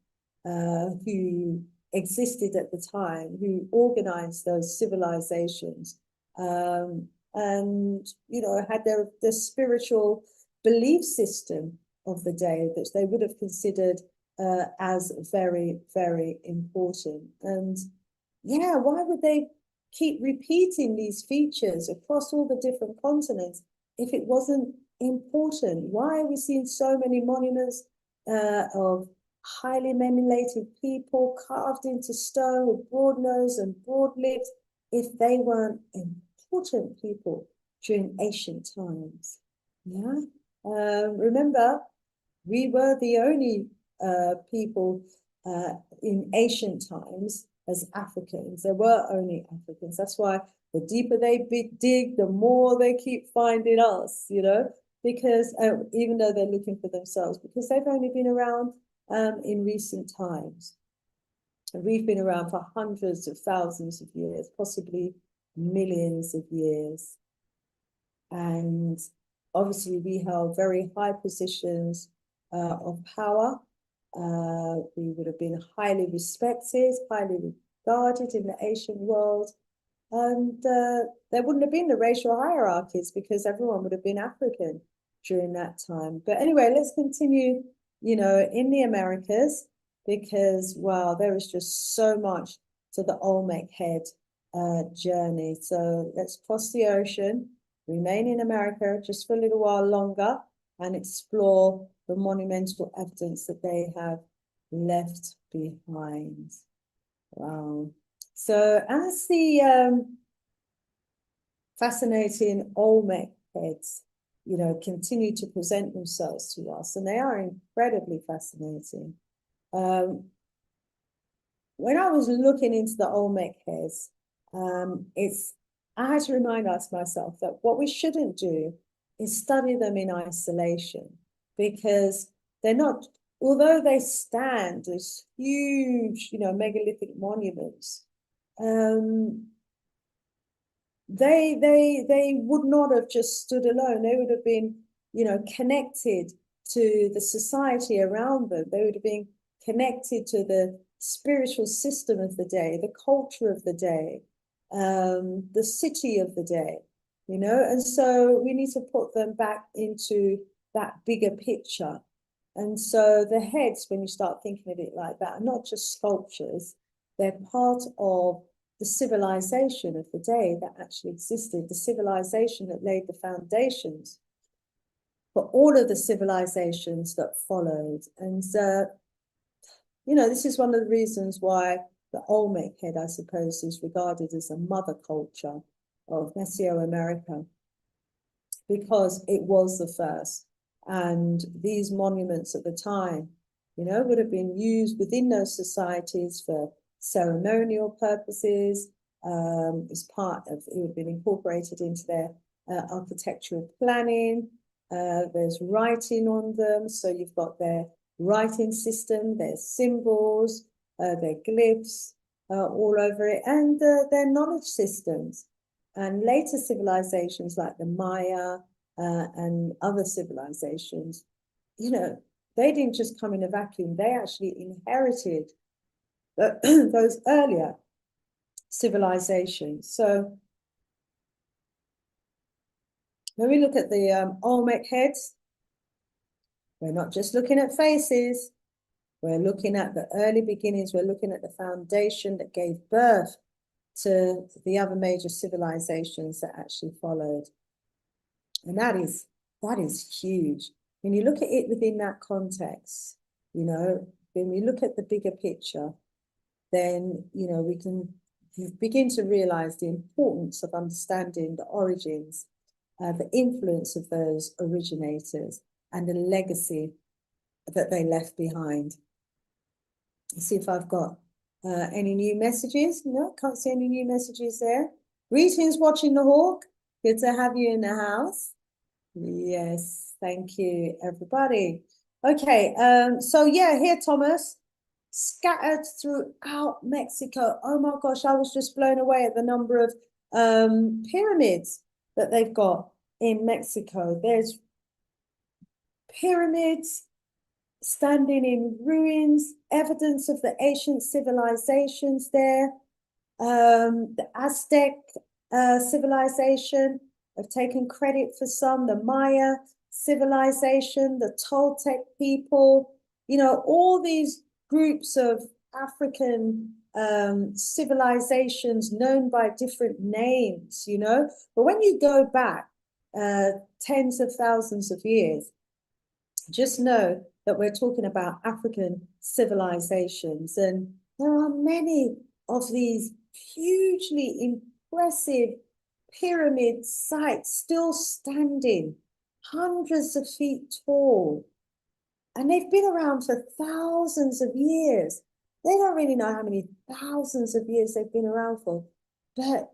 who existed at the time, who organized those civilizations, and, you know, had their spiritual belief system of the day that they would have considered as very, very important. And yeah, why would they keep repeating these features across all the different continents if it wasn't important? Why are we seeing so many monuments of highly melanin people carved into stone with broad nose and broad lips if they weren't important people during ancient times? Yeah. Remember, we were the only people in ancient times as Africans. There were only Africans. That's why the deeper they dig, the more they keep finding us, you know, because even though they're looking for themselves, because they've only been around in recent times. And we've been around for hundreds of thousands of years, possibly millions of years. And obviously, we held very high positions of power. We would have been highly respected, highly regarded in the ancient world. And there wouldn't have been the racial hierarchies because everyone would have been African during that time. But anyway, let's continue, you know, in the Americas, because, wow, there is just so much to the Olmec head journey. So let's cross the ocean. remain in America just for a little while longer and explore the monumental evidence that they have left behind. Wow. So as the fascinating Olmec heads, you know, continue to present themselves to us, and they are incredibly fascinating. When I was looking into the Olmec heads, I had to remind myself that what we shouldn't do is study them in isolation, because they're not, although they stand as huge, you know, megalithic monuments, they would not have just stood alone. They would have been, you know, connected to the society around them. They would have been connected to the spiritual system of the day, the culture of the day, the city of the day, you know. And so we need to put them back into that bigger picture. And so the heads, when you start thinking of it like that, are not just sculptures, they're part of the civilization of the day that actually existed, the civilization that laid the foundations for all of the civilizations that followed. And, you know, this is one of the reasons why the Olmec head, I suppose, is regarded as a mother culture of Mesoamerica, because it was the first. And these monuments at the time, you know, would have been used within those societies for ceremonial purposes, as part of, it would have been incorporated into their architectural planning. There's writing on them, so you've got their writing system, their symbols, their glyphs all over it, and their knowledge systems. And later civilizations like the Maya and other civilizations, you know, they didn't just come in a vacuum. They actually inherited those earlier civilizations. So when we look at the Olmec heads, we're not just looking at faces. We're looking at the early beginnings. We're looking at the foundation that gave birth to the other major civilizations that actually followed. And that is huge. When you look at it within that context, you know, when we look at the bigger picture, then, you know, we can begin to realize the importance of understanding the origins, the influence of those originators, and the legacy that they left behind. Let's see if I've got any new messages. No, can't see any new messages there. Greetings, watching the hawk. Good to have you in the house. Yes, thank you, everybody. Okay, so yeah, here, Thomas, scattered throughout Mexico. Oh my gosh, I was just blown away at the number of pyramids that they've got in Mexico. There's pyramids standing in ruins, evidence of the ancient civilizations there. The Aztec civilization, I've taken credit for some, the Maya civilization, the Toltec people, you know, all these groups of African civilizations known by different names, you know. But when you go back tens of thousands of years, just know that we're talking about African civilizations. And there are many of these hugely impressive pyramid sites still standing, hundreds of feet tall. And they've been around for thousands of years. They don't really know how many thousands of years they've been around for, but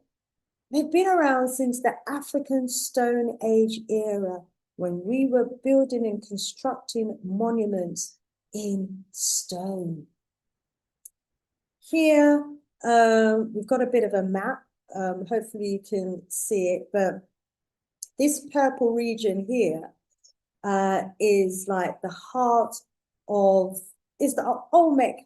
they've been around since the African Stone Age era, when we were building and constructing monuments in stone. Here, we've got a bit of a map. Hopefully you can see it, but this purple region here is like the heart of, is the Olmec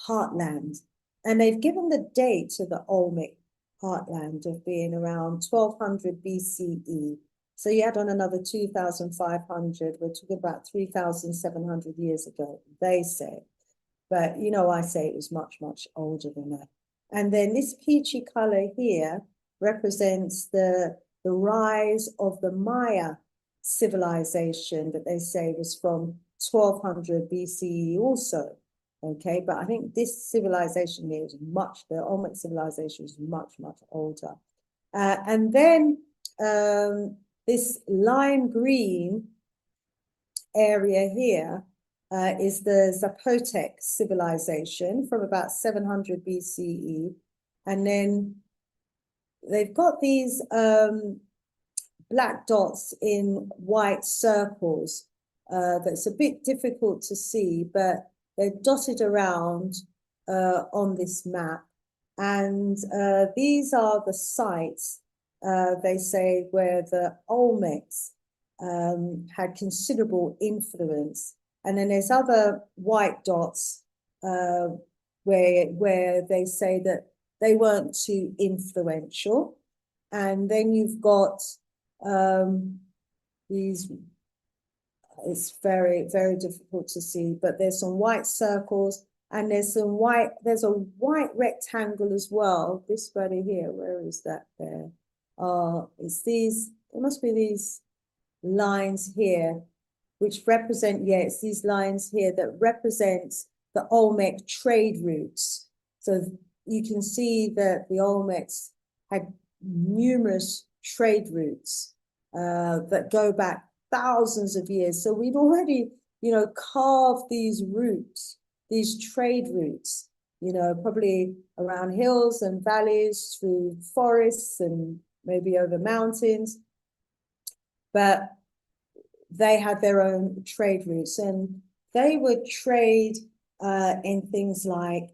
heartland. And they've given the date to the Olmec heartland of being around 1200 BCE. So you add on another 2,500, we're talking about 3,700 years ago, they say. But, you know, I say it was much, much older than that. And then this peachy color here represents the the rise of the Maya civilization that they say was from 1200 BCE also. Okay, but I think this civilization here is the Olmec civilization is much, much older. And then this lime green area here is the Zapotec civilization from about 700 BCE. And then they've got these black dots in white circles that's a bit difficult to see, but they're dotted around on this map. And these are the sites, they say, where the Olmecs had considerable influence. And then there's other white dots where they say that they weren't too influential. And then you've got these, it's very, very difficult to see, but there's some white circles and there's a white rectangle as well. This buddy here, where is that there? It's these, it must be these lines here, which represent, yeah, it's these lines here that represent the Olmec trade routes. So you can see that the Olmecs had numerous trade routes that go back thousands of years. So we'd already, carved these routes, these trade routes, probably around hills and valleys, through forests and maybe over mountains. But they had their own trade routes, and they would trade in things like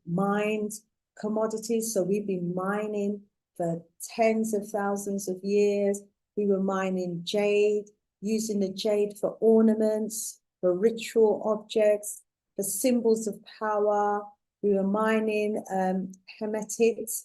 mined commodities. So we've been mining for tens of thousands of years. We were mining jade, using the jade for ornaments, for ritual objects, for symbols of power. We were mining hematites,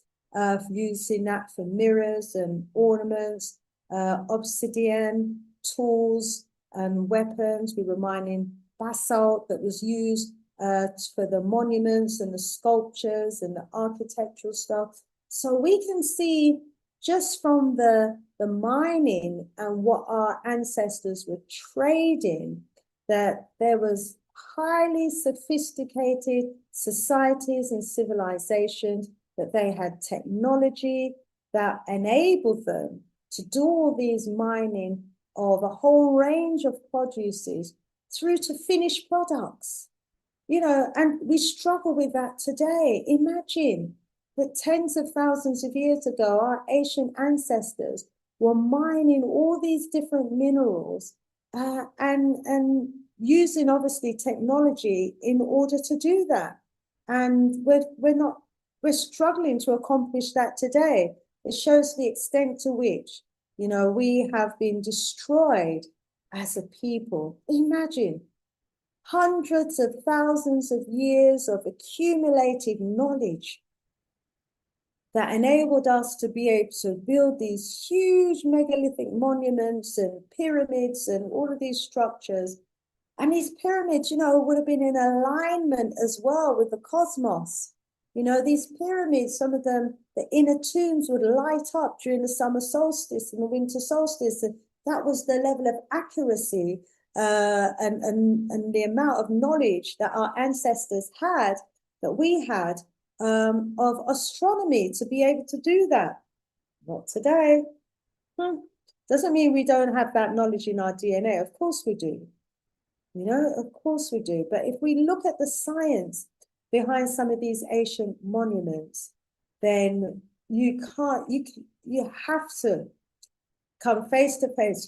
using that for mirrors and ornaments, obsidian, tools and weapons. We were mining basalt that was used for the monuments and the sculptures and the architectural stuff. So we can see just from the mining and what our ancestors were trading, that there was highly sophisticated societies and civilizations, that they had technology that enabled them to do all these mining of a whole range of produces through to finished products. And we struggle with that today. Imagine that tens of thousands of years ago, our ancient ancestors were mining all these different minerals and using, obviously, technology in order to do that. And we're struggling to accomplish that today. It shows the extent to which, we have been destroyed as a people. Imagine hundreds of thousands of years of accumulated knowledge that enabled us to be able to build these huge megalithic monuments and pyramids and all of these structures. And these pyramids, would have been in alignment as well with the cosmos. These pyramids, some of them, the inner tombs would light up during the summer solstice and the winter solstice. And that was the level of accuracy and the amount of knowledge that our ancestors had, that we had, of astronomy to be able to do that. Not today. Doesn't mean we don't have that knowledge in our DNA. Of course we do. Of course we do. But if we look at the science behind some of these ancient monuments, then you have to come face to face,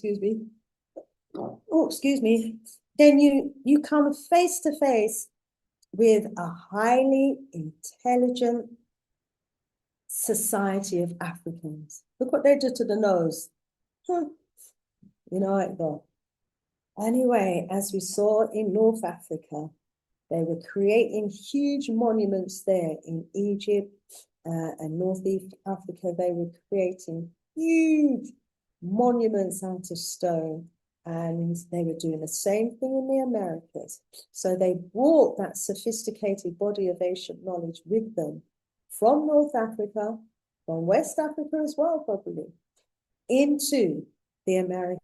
then you come face to face with a highly intelligent society of Africans. Look what they did to the nose. Like that. Anyway, as we saw in North Africa, they were creating huge monuments there in Egypt and Northeast Africa. They were creating huge monuments out of stone. And they were doing the same thing in the Americas. So they brought that sophisticated body of ancient knowledge with them from North Africa from West Africa as well, probably, into the Americas.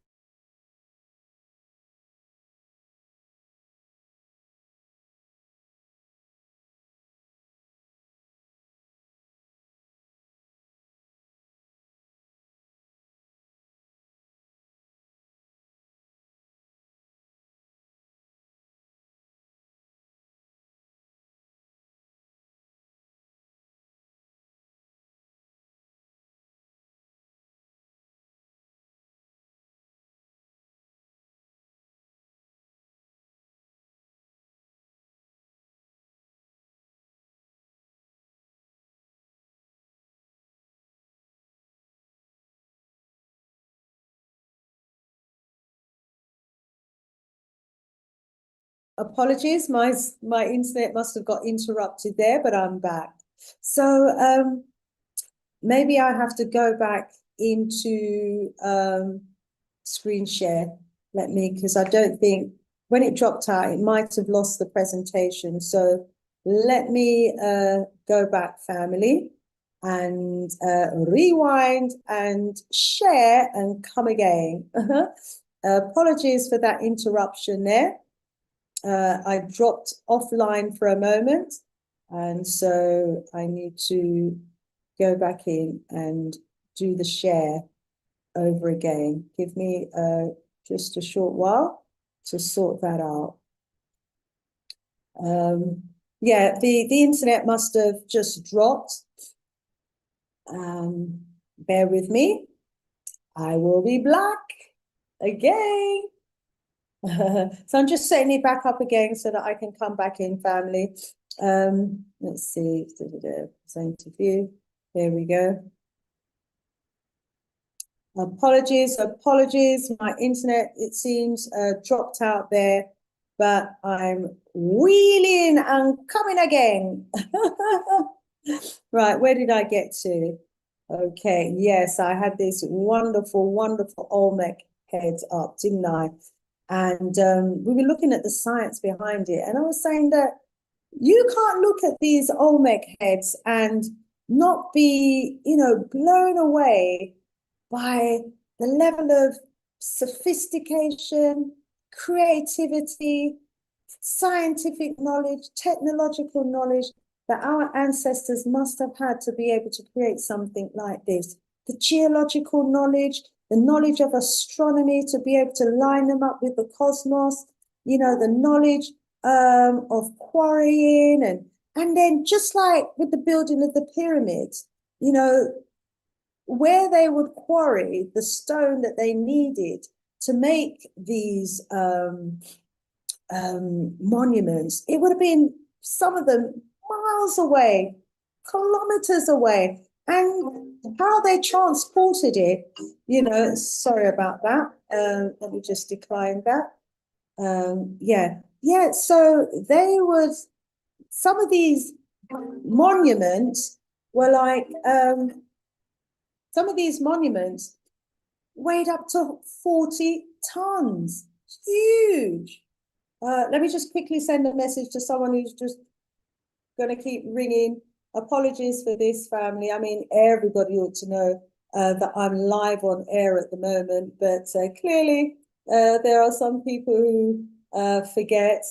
Apologies, my internet must have got interrupted there, but I'm back. So maybe I have to go back into screen share. Let me, because I don't think when it dropped out, it might have lost the presentation. So let me go back, family, and rewind and share and come again. Apologies for that interruption there. I dropped offline for a moment, and so I need to go back in and do the share over again. Give me just a short while to sort that out. Yeah, the internet must have just dropped. Bear with me. I will be back again. So I'm just setting it back up again so that I can come back in, family. Let's see. Same to view. There we go. Apologies. My internet, it seems, dropped out there, but I'm wheeling and coming again. Right, where did I get to? Okay, yes, I had this wonderful, wonderful Olmec heads up, didn't I? And we were looking at the science behind it, and I was saying that you can't look at these Olmec heads and not be, blown away by the level of sophistication, creativity, scientific knowledge, technological knowledge that our ancestors must have had to be able to create something like this. The geological knowledge, the knowledge of astronomy to be able to line them up with the cosmos, the knowledge of quarrying, and then just like with the building of the pyramids, where they would quarry the stone that they needed to make these monuments, it would have been some of them miles away, kilometers away, and how they transported it, sorry about that. Let me just decline that. Yeah. So some of these monuments were like, some of these monuments weighed up to 40 tons. Huge. Let me just quickly send a message to someone who's just going to keep ringing. Apologies for this, family. I mean, everybody ought to know that I'm live on air at the moment, but clearly there are some people who forget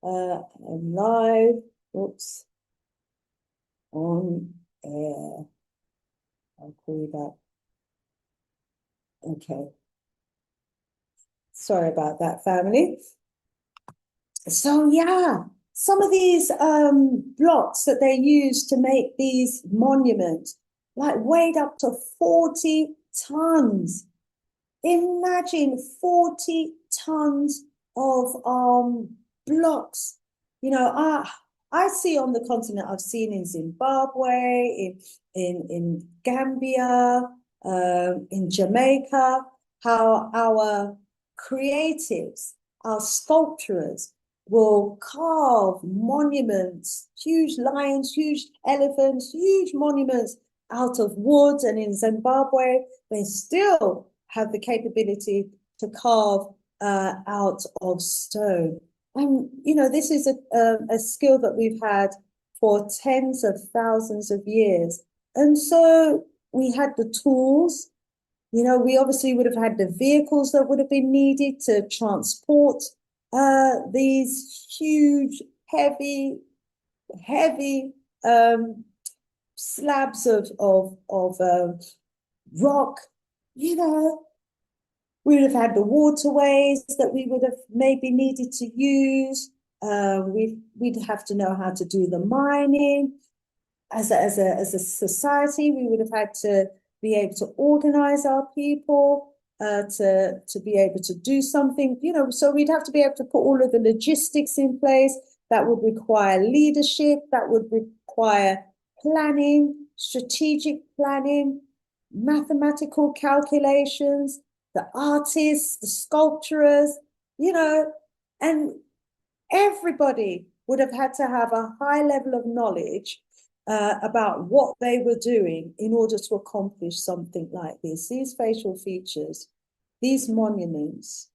I'm live. Oops. On air. I'll call you back. Okay. Sorry about that, family. So yeah, some of these blocks that they use to make these monuments, like weighed up to 40 tons. Imagine 40 tons of blocks. I see on the continent, I've seen in Zimbabwe, in Gambia, in Jamaica, how our creatives, our sculptors will carve monuments, huge lions, huge elephants, huge monuments out of wood. And in Zimbabwe, they still have the capability to carve out of stone. And, this is a skill that we've had for tens of thousands of years. And so we had the tools. We obviously would have had the vehicles that would have been needed to transport these huge, heavy slabs of rock. We would have had the waterways that we would have maybe needed to use. We'd have to know how to do the mining. As a society, we would have had to be able to organize our people to be able to do something, so we'd have to be able to put all of the logistics in place. That would require leadership, that would require planning, strategic planning, mathematical calculations, the artists, the sculptors, and everybody would have had to have a high level of knowledge about what they were doing in order to accomplish something like this. These facial features, these monuments,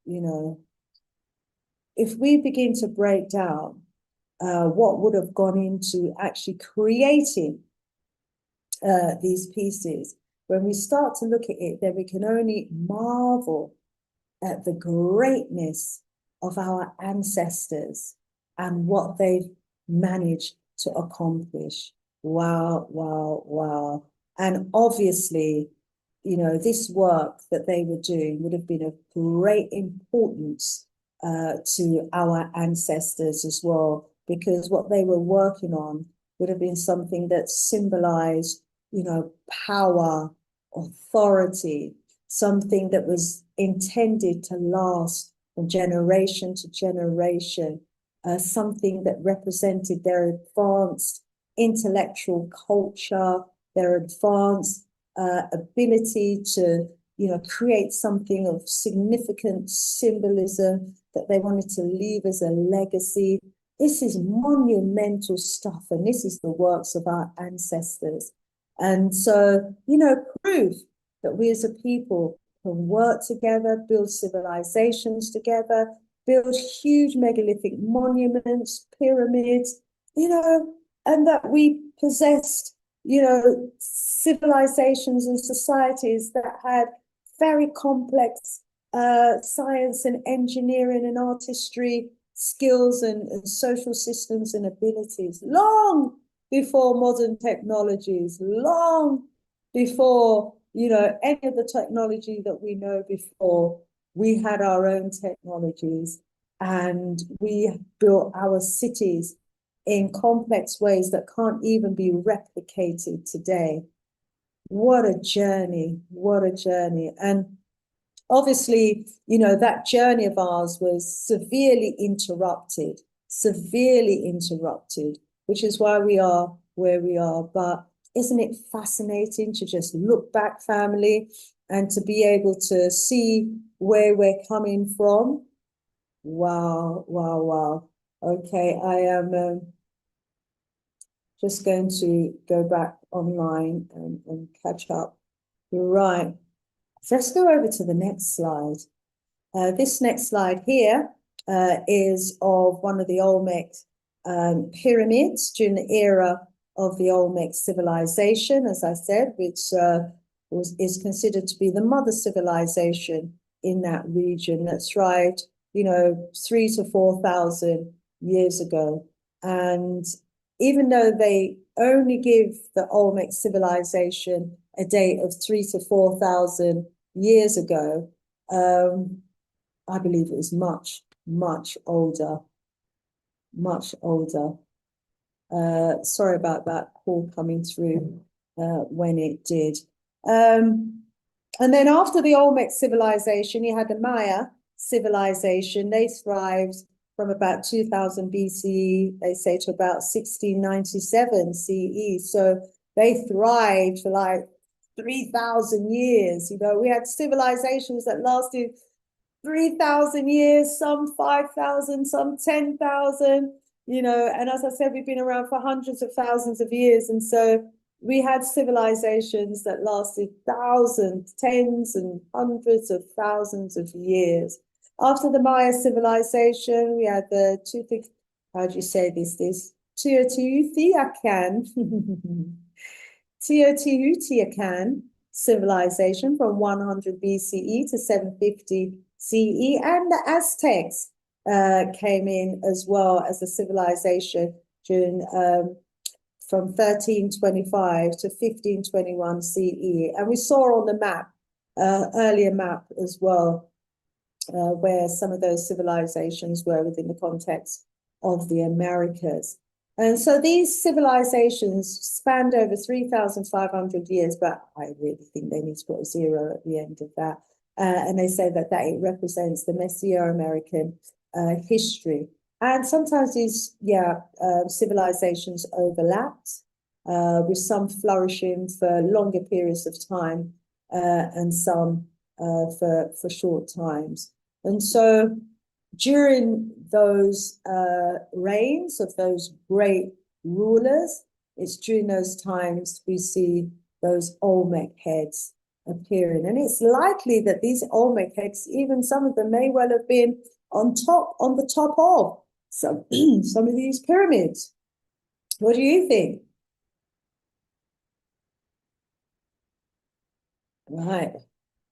if we begin to break down what would have gone into actually creating these pieces, when we start to look at it, then we can only marvel at the greatness of our ancestors and what they've managed to accomplish. Wow, wow, wow. And obviously, this work that they were doing would have been of great importance to our ancestors as well, because what they were working on would have been something that symbolized, power, authority, something that was intended to last from generation to generation, something that represented their advanced intellectual culture, their advanced ability to, create something of significant symbolism that they wanted to leave as a legacy. This is monumental stuff, and this is the works of our ancestors. And so, proof that we as a people can work together, build civilizations together, build huge megalithic monuments, pyramids, and that we possessed, civilizations and societies that had very complex science and engineering and artistry skills and social systems and abilities long before modern technologies, long before, any of the technology that we know before. We had our own technologies, and we built our cities in complex ways that can't even be replicated today. What a journey, what a journey. And obviously, that journey of ours was severely interrupted, which is why we are where we are. But isn't it fascinating to just look back, family, and to be able to see where we're coming from? Wow, wow, wow. Okay, I am just going to go back online and catch up. Right. So let's go over to the next slide. This next slide here is of one of the Olmec pyramids during the era of the Olmec civilization, as I said, which is considered to be the mother civilization in that region that thrived, 3,000 to 4,000 years ago. And even though they only give the Olmec civilization a date of 3,000 to 4,000 years ago, I believe it was much, much older, much older. Sorry about that call coming through when it did. And then after the Olmec civilization, you had the Maya civilization. They thrived from about 2000 BCE, they say, to about 1697 CE. So they thrived for like 3,000 years. We had civilizations that lasted 3,000 years, some 5,000, some 10,000, and as I said, we've been around for hundreds of thousands of years. And so we had civilizations that lasted thousands, tens and hundreds of thousands of years. After the Maya civilization, we had the how do you say this? Teotihuacan. Teotihuacan civilization from 100 BCE to 750 CE, and the Aztecs came in as well as a civilization during from 1325 to 1521 CE. And we saw on the map, earlier map as well, where some of those civilizations were within the context of the Americas. And so these civilizations spanned over 3,500 years, but I really think they need to put a zero at the end of that. And they say that it represents the Mesoamerican history. And sometimes these, civilizations overlapped, with some flourishing for longer periods of time, and some for short times. And so during those reigns of those great rulers, it's during those times we see those Olmec heads appearing. And it's likely that these Olmec heads, even some of them may well have been on the top of some of these pyramids. What do you think? Right.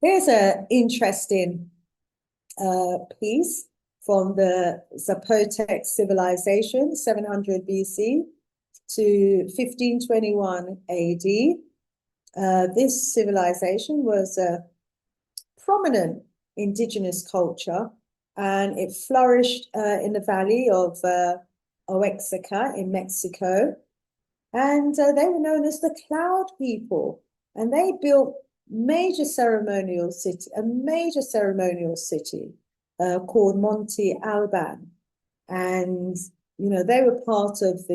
Here's an interesting piece from the Zapotec civilization, 700 BC to 1521 AD. This civilization was a prominent indigenous culture, and it flourished in the valley of Oaxaca in Mexico. And they were known as the Cloud People, and they built a major ceremonial city called Monte Alban. And, they were part of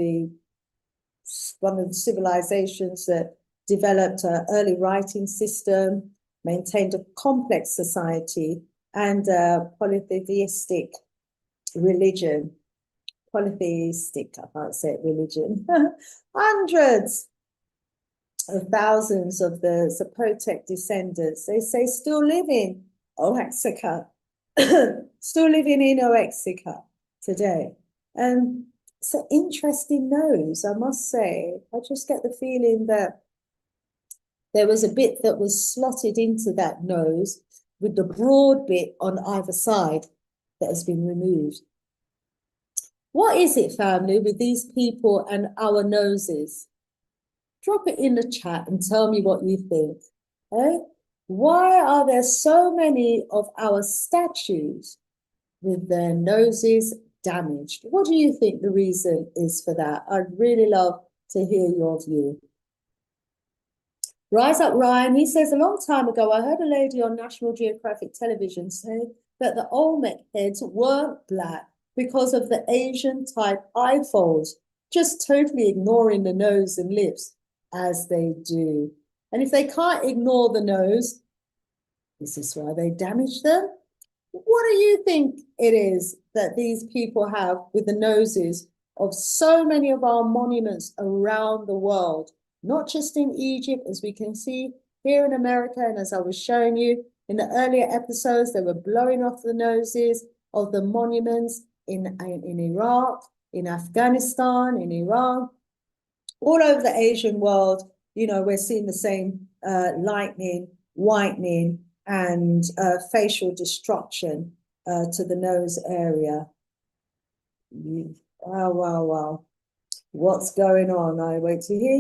one of the civilizations that developed an early writing system, maintained a complex society, and a polytheistic religion. Polytheistic, I can't say it, religion. Hundreds of thousands of the Zapotec descendants, they say, still live in Oaxaca, still living in Oaxaca today. And it's an interesting nose, I must say. I just get the feeling that there was a bit that was slotted into that nose with the broad bit on either side that has been removed. What is it, family, with these people and our noses? Drop it in the chat and tell me what you think. Eh? Why are there so many of our statues with their noses damaged? What do you think the reason is for that? I'd really love to hear your view. Rise Up Ryan, he says, a long time ago, I heard a lady on National Geographic television say that the Olmec heads weren't black because of the Asian type eye folds, just totally ignoring the nose and lips as they do. And if they can't ignore the nose, is this why they damage them? What do you think it is that these people have with the noses of so many of our monuments around the world? Not just in Egypt, as we can see here in America, and as I was showing you in the earlier episodes, they were blowing off the noses of the monuments in Iraq, in Afghanistan, in Iran, all over the Asian world. We're seeing the same lightning, whitening, and facial destruction to the nose area. Wow. What's going on? I wait to hear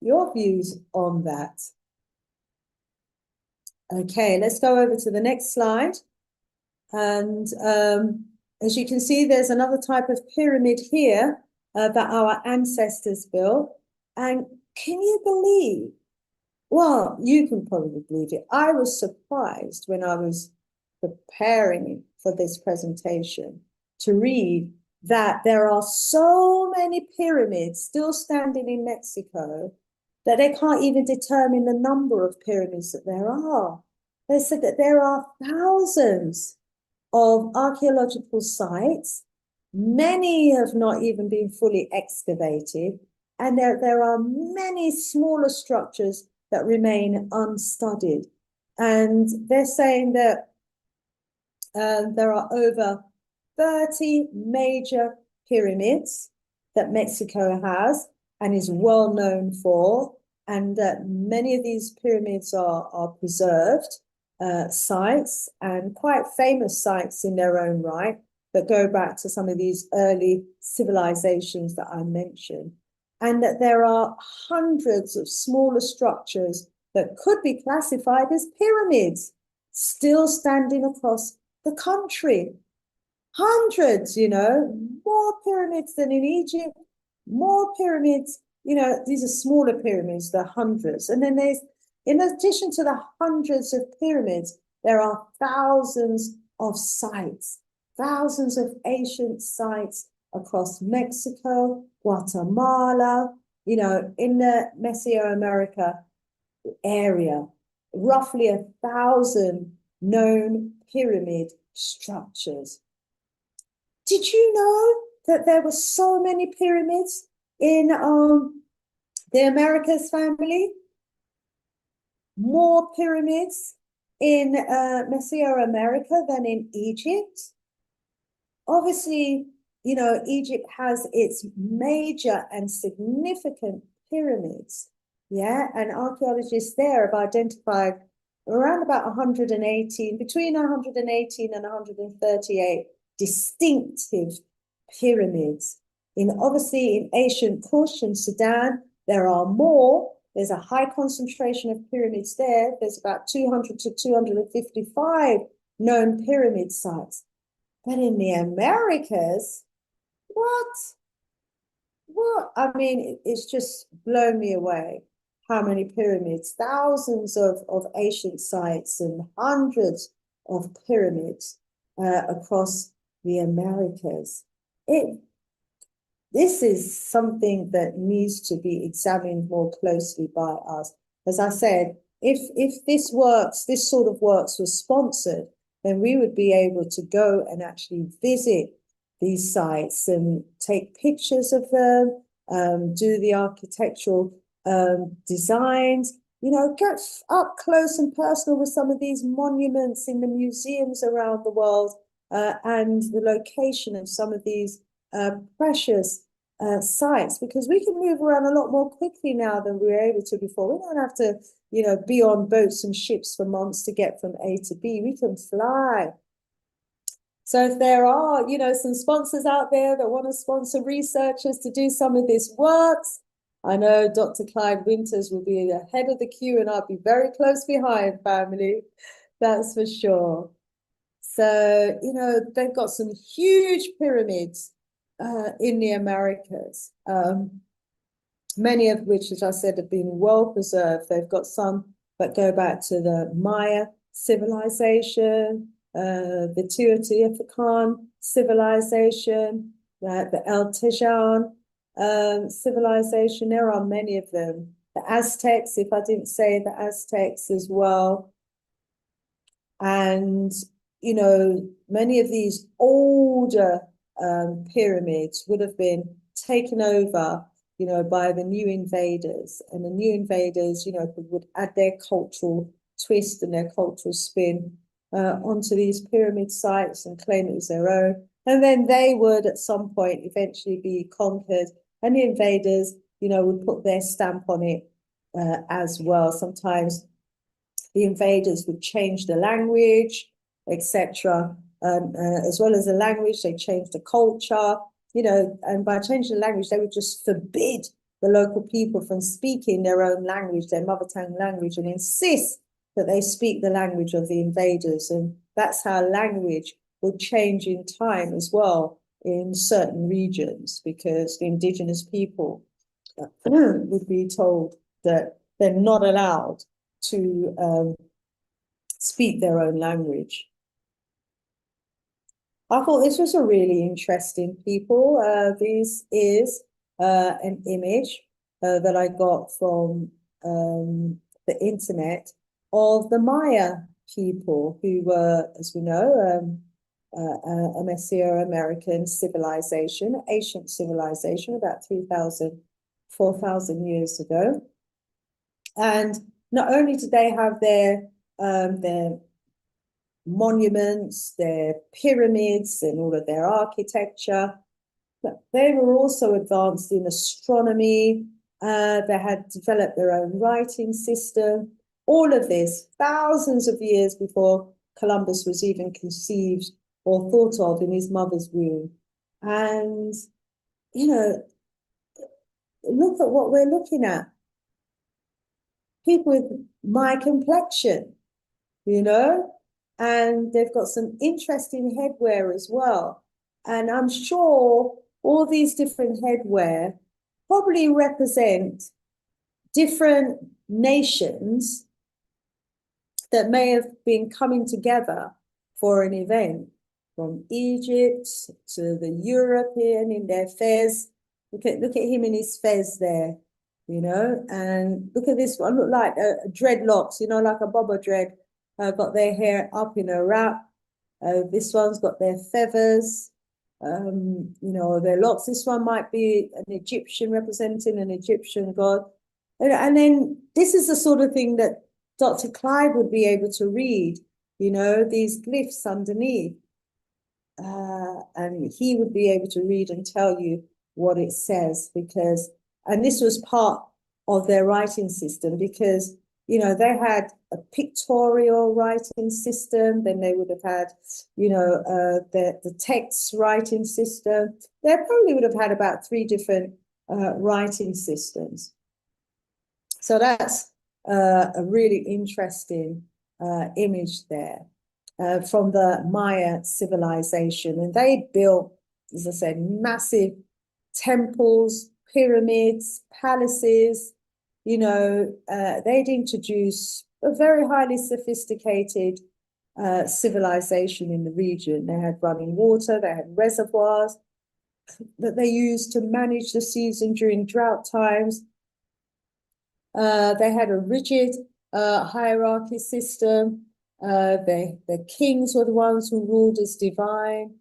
your views on that. Okay, let's go over to the next slide. And as you can see, there's another type of pyramid here that our ancestors built. And can you believe? Well, you can probably believe it. I was surprised when I was preparing for this presentation to read that there are so many pyramids still standing in Mexico that they can't even determine the number of pyramids that there are. They said that there are thousands of archaeological sites. Many have not even been fully excavated. And there are many smaller structures that remain unstudied. And they're saying that there are over 30 major pyramids that Mexico has and is well known for. and many of these pyramids are preserved sites, and quite famous sites in their own right, that go back to some of these early civilizations that I mentioned. And that there are hundreds of smaller structures that could be classified as pyramids still standing across the country. Hundreds, more pyramids than in Egypt, more pyramids. These are smaller pyramids, they're hundreds. And then there's, in addition to the hundreds of pyramids, there are thousands of sites, thousands of ancient sites across Mexico, Guatemala, in the Mesoamerica area, roughly 1,000 known pyramid structures. Did you know that there were so many pyramids in the Americas family? More pyramids in Mesoamerica than in Egypt. Obviously, Egypt has its major and significant pyramids, and archaeologists there have identified around about 118, between 118 and 138 distinctive pyramids. Obviously, in ancient Kush and Sudan, there are more. There's a high concentration of pyramids there. There's about 200 to 255 known pyramid sites. But in the Americas, what? I mean, it's just blown me away how many pyramids, thousands of ancient sites and hundreds of pyramids across the Americas. This is something that needs to be examined more closely by us. As I said, if this sort of works was sponsored, then we would be able to go and actually visit these sites and take pictures of them, do the architectural designs, get up close and personal with some of these monuments in the museums around the world, and the location of some of these precious sites, because we can move around a lot more quickly now than we were able to before. We don't have to, be on boats and ships for months to get from A to B. We can fly. So if there are, some sponsors out there that want to sponsor researchers to do some of this work, I know Dr. Clyde Winters will be ahead of the queue, and I'll be very close behind, family. That's for sure. So, they've got some huge pyramids in the Americas, many of which, as I said, have been well preserved. They've got some that go back to the Maya civilization, the Teotihuacan civilization, the El Tejan civilization. There are many of them. The Aztecs, if I didn't say the Aztecs as well. And, many of these older pyramids would have been taken over, by the new invaders. And the new invaders, would add their cultural twist and their cultural spin onto these pyramid sites and claim it was their own. And then they would at some point eventually be conquered, and the invaders, would put their stamp on it as well. Sometimes the invaders would change the language, etc. As well as the language, they changed the culture, and by changing the language, they would just forbid the local people from speaking their own language, their mother tongue language, and insist that they speak the language of the invaders. And that's how language would change in time as well in certain regions, because the indigenous people would be told that they're not allowed to speak their own language. I thought this was a really interesting people. This is an image that I got from the internet of the Maya people, who were, as we know, a Mesoamerican civilization, ancient civilization, about 3,000, 4,000 years ago. And not only did they have their monuments, their pyramids, and all of their architecture, but they were also advanced in astronomy, They had developed their own writing system. All of this, thousands of years before Columbus was even conceived or thought of in his mother's womb. And, you know, look at what we're looking at. People with my complexion, you know, and they've got some interesting headwear as well. And I'm sure all these different headwear probably represent different nations that may have been coming together for an event, from Egypt to the European in their fez. Look at him in his fez there, you know, and look at this one, look like dreadlocks, you know, like a boba dread, got their hair up in a wrap. This one's got their feathers, you know, their locks. This one might be an Egyptian, representing an Egyptian god. And then this is the sort of thing that Dr. Clive would be able to read, you know, these glyphs underneath. And he would be able to read and tell you what it says, because, and this was part of their writing system, because, you know, they had a pictorial writing system, then they would have had, you know, the text writing system. They probably would have had about 3 different writing systems. So that's a really interesting image there from the Maya civilization. And they built, as I said, massive temples, pyramids, palaces. You know, they'd introduced a very highly sophisticated civilization in the region. They had running water, they had reservoirs that they used to manage the season during drought times. They had a rigid hierarchy system. The kings were the ones who ruled as divine,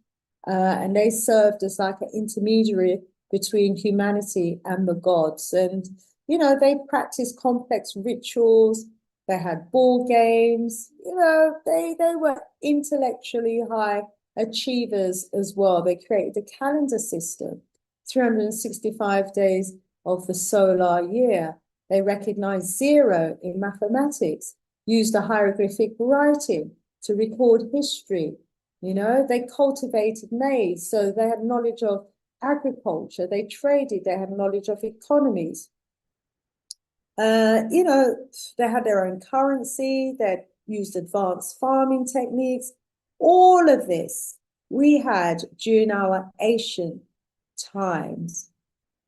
and they served as like an intermediary between humanity and the gods. And, you know, they practiced complex rituals. They had ball games. You know, they were intellectually high achievers as well. They created a calendar system, 365 days of the solar year. They recognized 0 in mathematics, used a hieroglyphic writing to record history. You know, they cultivated maize, so they had knowledge of agriculture. They traded, they had knowledge of economies. You know, they had their own currency, they used advanced farming techniques. All of this we had during our ancient times.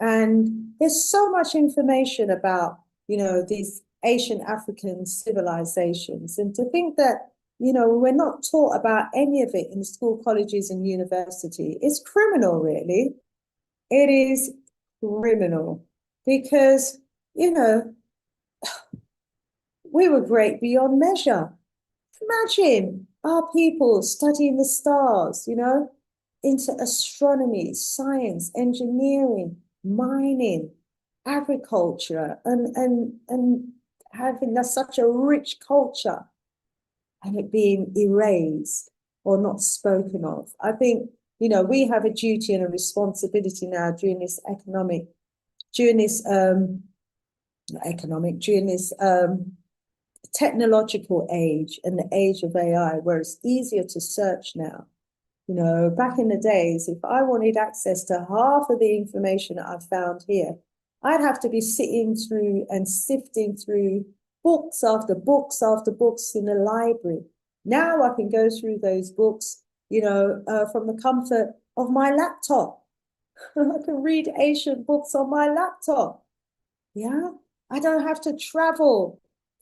And there's so much information about, you know, these Asian African civilizations. And to think that, you know, we're not taught about any of it in school, colleges, and university, it's criminal, really. It is criminal because, you know, we were great beyond measure. Imagine our people studying the stars, you know, into astronomy, science, engineering, mining, agriculture, and having such a rich culture, and it being erased or not spoken of. I think, you know, we have a duty and a responsibility now during this technological age and the age of AI, where it's easier to search now. You know, back in the days, if I wanted access to half of the information that I've found here, I'd have to be sitting through and sifting through books after books after books in the library. Now I can go through those books, you know, from the comfort of my laptop. I can read ancient books on my laptop. Yeah, I don't have to travel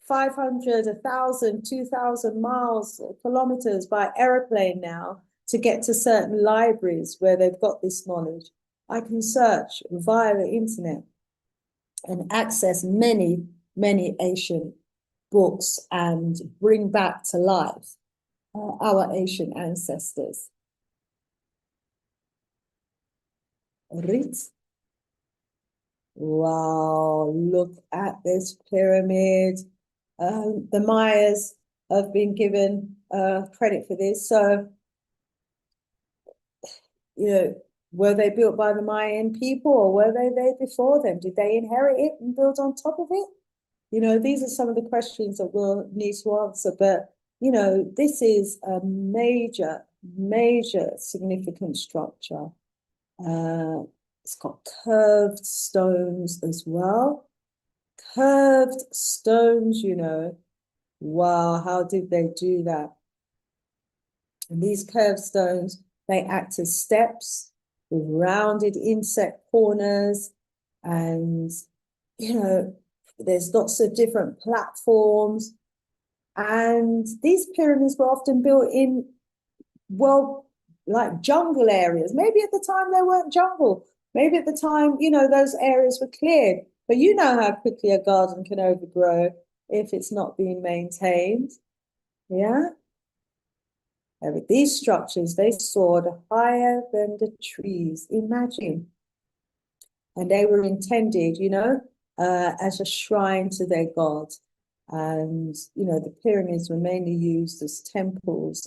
500, 1,000, 2,000 miles, kilometers by aeroplane now to get to certain libraries where they've got this knowledge. I can search via the internet and access many, many ancient books and bring back to life our ancient ancestors. Right? Wow, look at this pyramid. The Mayas have been given credit for this. So, you know, Were they built by the Mayan people, or were they there before them? Did they inherit it and build on top of it? You know, these are some of the questions that we'll need to answer. But, you know, this is a major, major significant structure. It's got curved stones as well. Curved stones, you know. Wow, how did they do that? And these curved stones, they act as steps with rounded inset corners. And, you know, there's lots of different platforms. And these pyramids were often built in, well, like jungle areas. Maybe at the time they weren't jungle. Maybe at the time, you know, those areas were cleared. But you know how quickly a garden can overgrow if it's not being maintained. Yeah. And with these structures, they soared higher than the trees. Imagine. And they were intended, you know, as a shrine to their god. And, you know, the pyramids were mainly used as temples,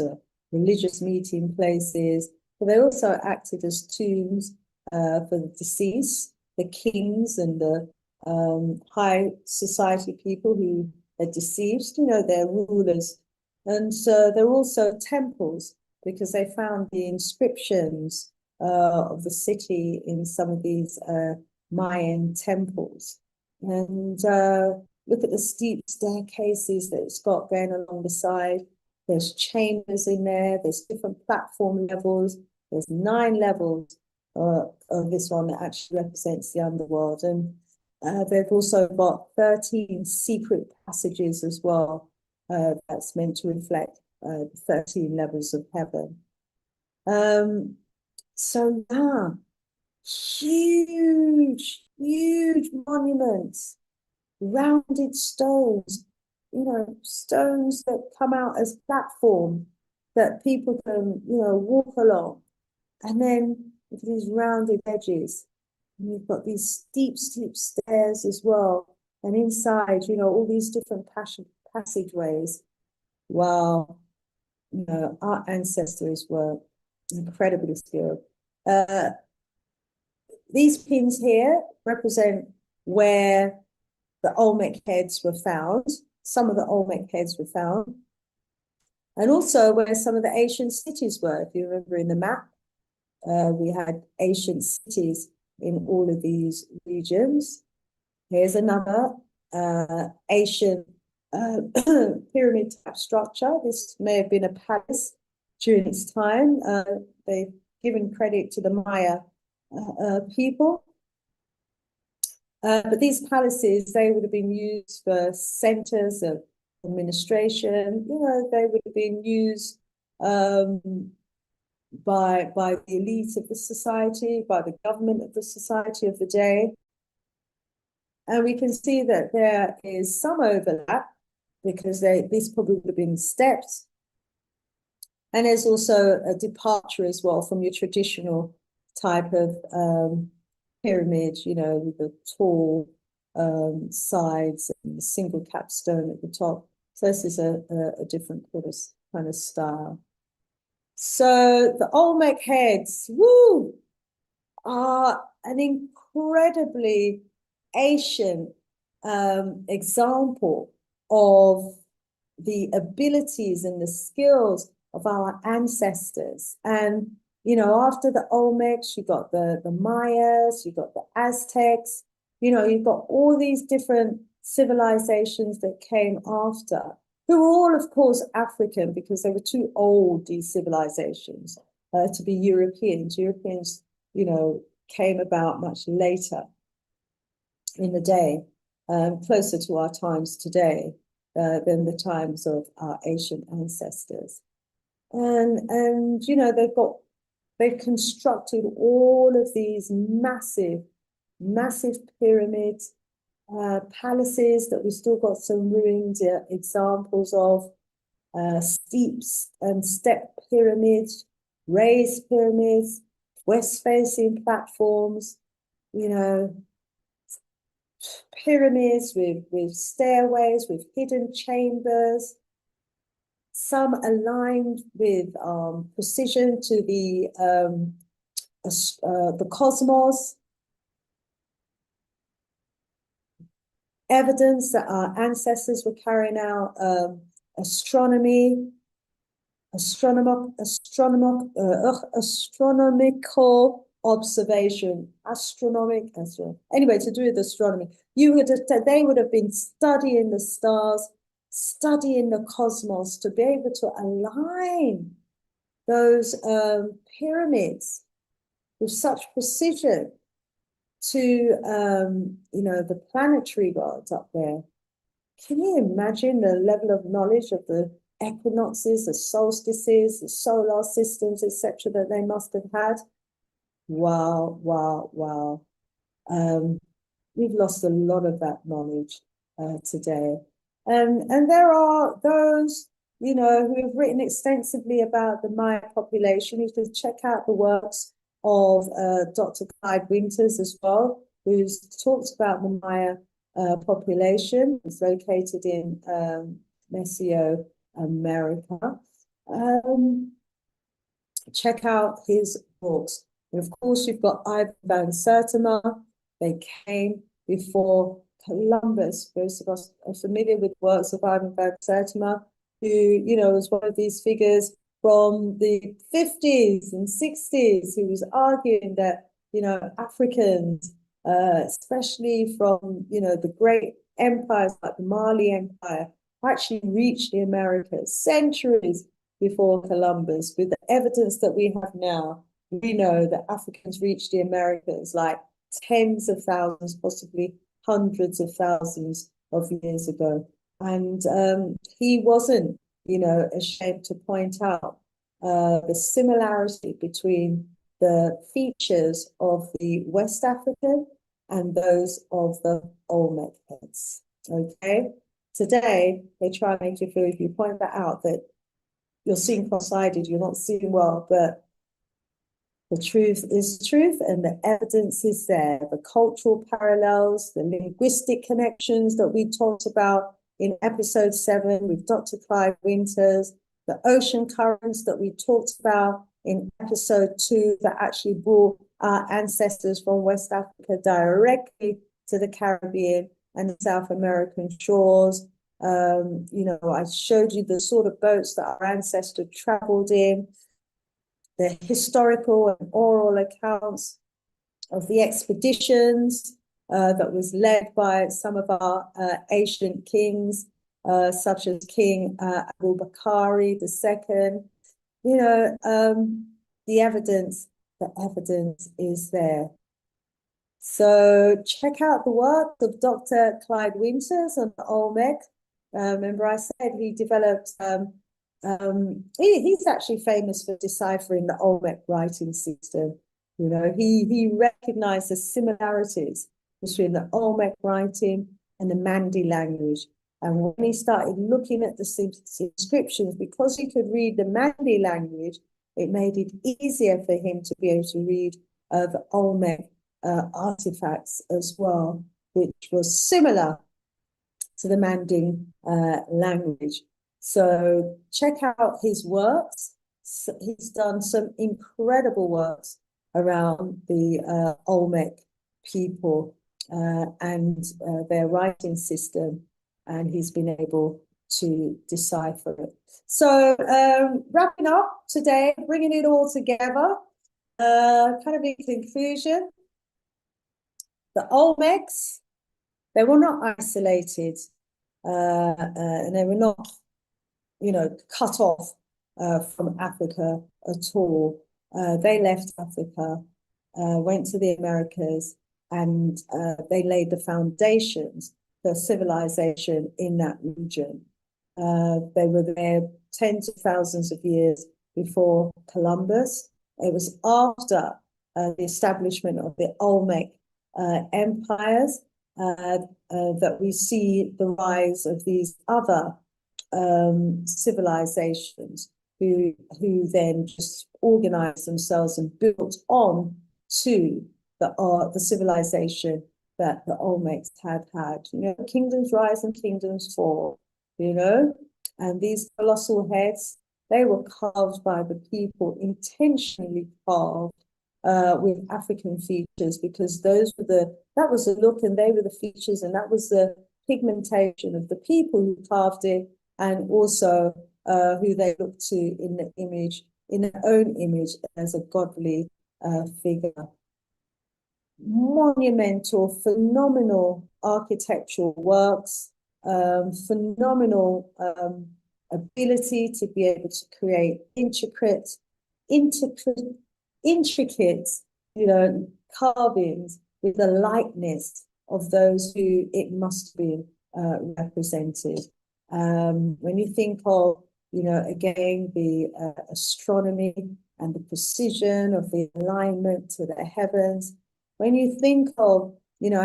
religious meeting places, but they also acted as tombs for the deceased, the kings and the high society people who had deceased, you know, their rulers. And so they're also temples because they found the inscriptions of the city in some of these Mayan temples. And look at the steep staircases that it's got going along the side. There's chambers in there. There's different platform levels. There's 9 levels of this one that actually represents the underworld. And they've also got 13 secret passages as well. That's meant to reflect 13 levels of heaven. So yeah, huge, huge monuments, rounded stones, you know, stones that come out as platform that people can, you know, walk along. And then with these rounded edges, and you've got these steep, steep stairs as well. And inside, you know, all these different passageways. Wow. You know, our ancestors were incredibly skilled. These pins here represent where the Olmec heads were found. Some of the Olmec heads were found. And also where some of the ancient cities were. If you remember in the map, we had ancient cities in all of these regions. Here's another ancient pyramid type structure. This may have been a palace during its time. They've given credit to the Maya people. But these palaces, they would have been used for centers of administration. You know, they would have been used by the elite of the society, by the government of the society of the day. And we can see that there is some overlap because this probably would have been steps. And there's also a departure as well from your traditional type of pyramid, you know, with the tall sides and the single capstone at the top. So this is a different kind of style. So the Olmec heads, woo, are an incredibly ancient example of the abilities and the skills of our ancestors. And, you know, after the Olmecs, you got the Mayas, you got the Aztecs, you know, you've got all these different civilizations that came after, who were all, of course, African because they were too old, these civilizations, to be Europeans. Europeans, you know, came about much later in the day, closer to our times today than the times of our ancient ancestors. And you know, they've constructed all of these massive pyramids, palaces that we've still got some ruined examples of, steep and step pyramids, raised pyramids, west-facing platforms, you know, pyramids with stairways, with hidden chambers, some aligned with precision to the the cosmos, evidence that our ancestors were carrying out astronomy, astronomical observation, anyway, to do with astronomy. They would have been studying the stars, studying the cosmos to be able to align those pyramids with such precision to the planetary gods up there. Can you imagine the level of knowledge of the equinoxes, the solstices, the solar systems, etc., that they must have had? Wow, wow, wow. We've lost a lot of that knowledge today. And there are those, who have written extensively about the Maya population. You can check out the works of Dr. Clyde Winters as well, who's talked about the Maya population. It's located in Mesoamerica. Check out his books. And of course, you've got Ivan van Sertima. They came before Columbus. Most of us are familiar with works of Ivan van Sertima, who, was one of these figures from the 50s and 60s who was arguing that, Africans, especially from, the great empires like the Mali Empire, actually reached the Americas centuries before Columbus. With the evidence that we have now, we know that Africans reached the Americas like tens of thousands, possibly hundreds of thousands of years ago. And he wasn't, ashamed to point out the similarity between the features of the West African and those of the Olmec heads. Okay, today they try and make you feel, if you point that out, that you're seeing cross-eyed, you're not seeing well, but the truth is truth, and the evidence is there. The cultural parallels, the linguistic connections that we talked about in episode 7 with Dr. Clive Winters, the ocean currents that we talked about in episode 2 that actually brought our ancestors from West Africa directly to the Caribbean and the South American shores. I showed you the sort of boats that our ancestors traveled in, the historical and oral accounts of the expeditions that was led by some of our ancient kings, such as King Abu Bakari II. The evidence is there. So check out the work of Dr. Clyde Winters on the Olmec. Remember I said he developed, he's actually famous for deciphering the Olmec writing system. He recognized the similarities between the Olmec writing and the Mandi language. And when he started looking at the inscriptions, because he could read the Mandi language, it made it easier for him to be able to read the Olmec artifacts as well, which was similar to the Manding language. So check out his works. He's done some incredible works around the Olmec people and their writing system, and he's been able to decipher it. So wrapping up today, bringing it all together, kind of in conclusion, the Olmecs, they were not isolated and they were not, cut off from Africa at all. They left Africa, went to the Americas, and they laid the foundations for civilization in that region. They were there tens of thousands of years before Columbus. It was after the establishment of the Olmec empires that we see the rise of these other civilizations who then just organized themselves and built on to the civilization that the Olmecs had. Kingdoms rise and kingdoms fall, and these colossal heads, they were carved by the people, intentionally carved with African features, because that was the look and they were the features, and that was the pigmentation of the people who carved it, and also who they looked to in the image, in their own image as a godly figure. Monumental, phenomenal architectural works, phenomenal ability to be able to create intricate, carvings with the likeness of those who it must be represented. When you think of, again, the astronomy and the precision of the alignment to the heavens, when you think of,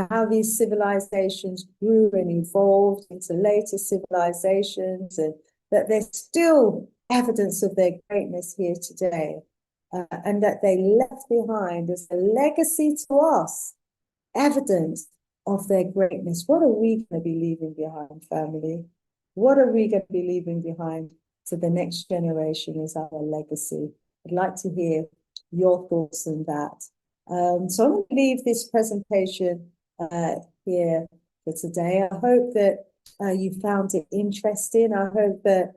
how these civilizations grew and evolved into later civilizations, and that there's still evidence of their greatness here today, and that they left behind as a legacy to us, evidence of their greatness. What are we going to be leaving behind, family? What are we going to be leaving behind to the next generation as our legacy? I'd like to hear your thoughts on that. So I'm going to leave this presentation here for today. I hope that you found it interesting. I hope that,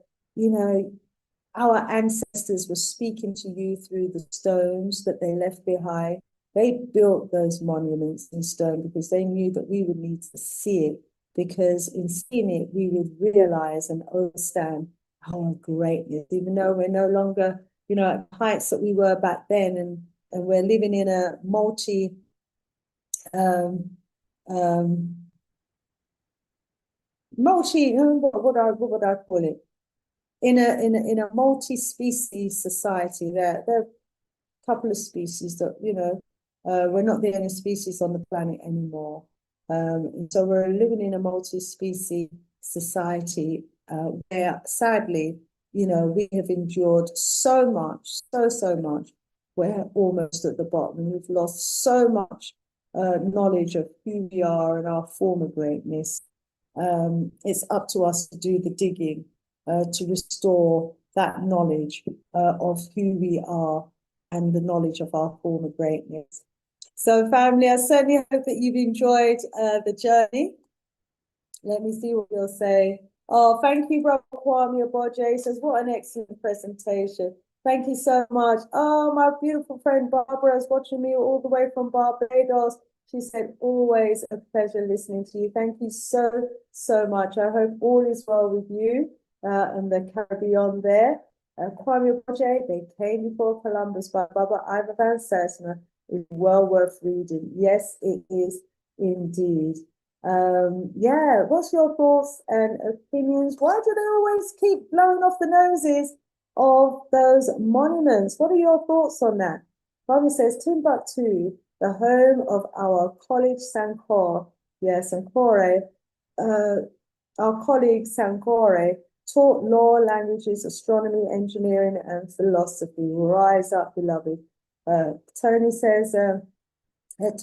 our ancestors were speaking to you through the stones that they left behind. They built those monuments in stone because they knew that we would need to see it, because in seeing it, we would realize and understand our greatness, even though we're no longer, at heights that we were back then, and we're living in a multi what would I call it? In a multi-species society. There are a couple of species that, we're not the only species on the planet anymore. So we're living in a multi-species society where, sadly, we have endured so much, so much. We're almost at the bottom. We've lost so much knowledge of who we are and our former greatness. It's up to us to do the digging, to restore that knowledge of who we are and the knowledge of our former greatness. So, family, I certainly hope that you've enjoyed the journey. Let me see what you'll say. Oh, thank you, Brother Kwame Oboje. He says, what an excellent presentation. Thank you so much. Oh, my beautiful friend Barbara is watching me all the way from Barbados. She said, always a pleasure listening to you. Thank you so much. I hope all is well with you and the Caribbean there. Kwame Oboje, They Came Before Columbus by Baba Ivar Van Sertima is well worth reading. Yes, it is indeed. Yeah, what's your thoughts and opinions? Why do they always keep blowing off the noses of those monuments? What are your thoughts on that? Bobby says, Timbuktu, the home of our college Sankore, yes, Sankore, our colleague Sankore taught law, languages, astronomy, engineering, and philosophy. Rise up, beloved. Tony says,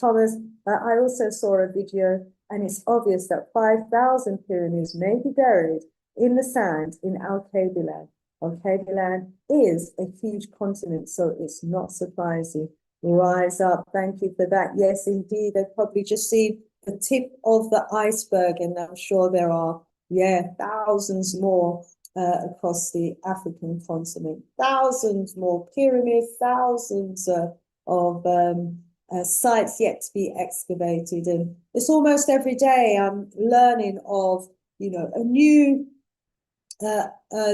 Thomas, I also saw a video, and it's obvious that 5,000 pyramids may be buried in the sand in Al-Kabilan. Al-Kabilan is a huge continent, so it's not surprising. Rise up. Thank you for that. Yes, indeed. They've probably just seen the tip of the iceberg, and I'm sure there are, thousands more across the African continent. Thousands more pyramids, thousands of sites yet to be excavated. And it's almost every day I'm learning of, a new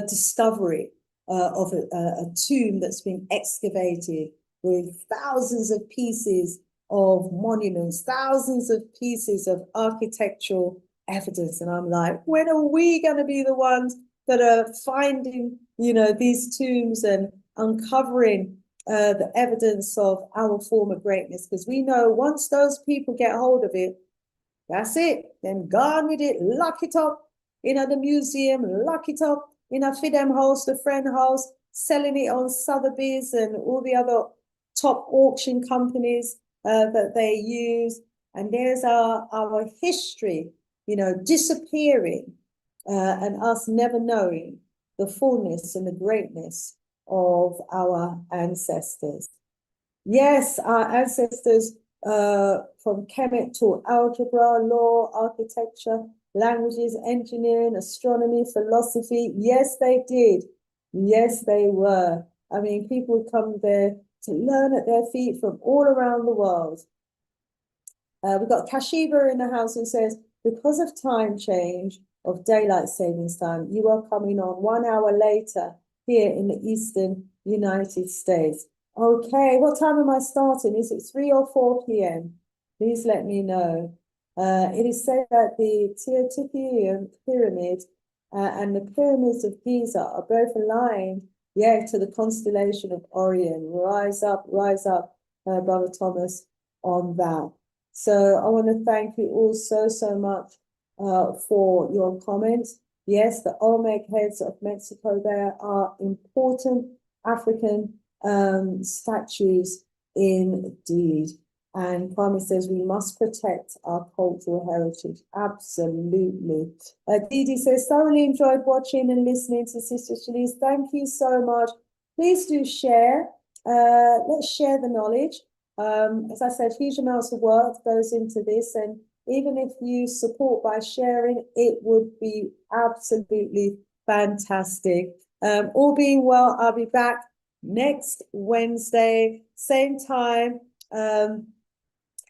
discovery of a tomb that's been excavated with thousands of pieces of monuments, thousands of pieces of architectural evidence. And I'm like, when are we going to be the ones that are finding, these tombs and uncovering the evidence of our former greatness? Because we know once those people get hold of it, that's it. Then gone with it, lock it up in the museum, lock it up in a Fidem house, the friend house, selling it on Sotheby's and all the other top auction companies that they use. And there's our history, disappearing and us never knowing the fullness and the greatness of our ancestors. Yes, our ancestors from Kemet taught algebra, law, architecture, languages, engineering, astronomy, philosophy. Yes, they did. Yes, they were. I mean, people would come there to learn at their feet from all around the world. We've got Kashiba in the house who says, because of time change of daylight savings time, you are coming on 1 hour later here in the Eastern United States. Okay, what time am I starting? Is it 3 or 4 p.m.? Please let me know. It is said that the Teotihuacan pyramid and the pyramids of Giza are both aligned, yeah, to the constellation of Orion. Rise up, Brother Thomas, on that. So I want to thank you all so much for your comments. Yes, the Olmec heads of Mexico, there are important African statues indeed. And Kwame says we must protect our cultural heritage. Absolutely. Didi says, thoroughly enjoyed watching and listening to Sister Shanice. Thank you so much. Please do share. Let's share the knowledge. As I said, huge amounts of work goes into this, and even if you support by sharing, it would be absolutely fantastic. All being well, I'll be back next Wednesday, same time,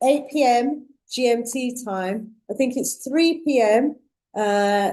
8 p.m. GMT time. I think it's 3 p.m.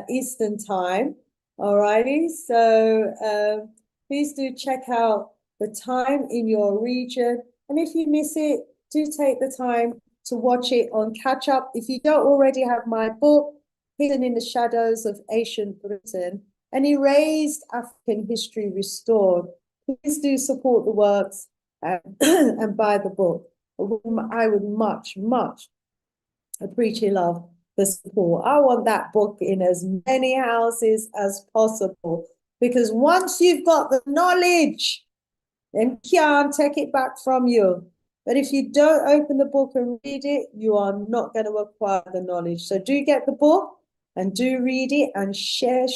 Eastern time. All righty. So please do check out the time in your region. And if you miss it, do take the time to watch it on catch up. If you don't already have my book, Hidden in the Shadows of Ancient Britain, an erased African history restored, please do support the works and buy the book. I would much appreciate love the support. I want that book in as many houses as possible, because once you've got the knowledge, then can't take it back from you. But if you don't open the book and read it, you are not going to acquire the knowledge. So do get the book and do read it and share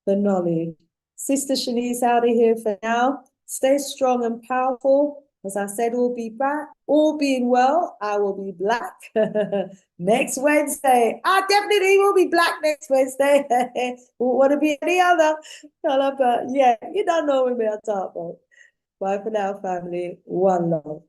the knowledge. Sister Shanice out of here for now. Stay strong and powerful. As I said, we'll be back. All being well, I will be black next Wednesday. I definitely will be black next Wednesday. Won't want to be any other. But yeah, you don't know when we're talking about. Bye for now, family. One love.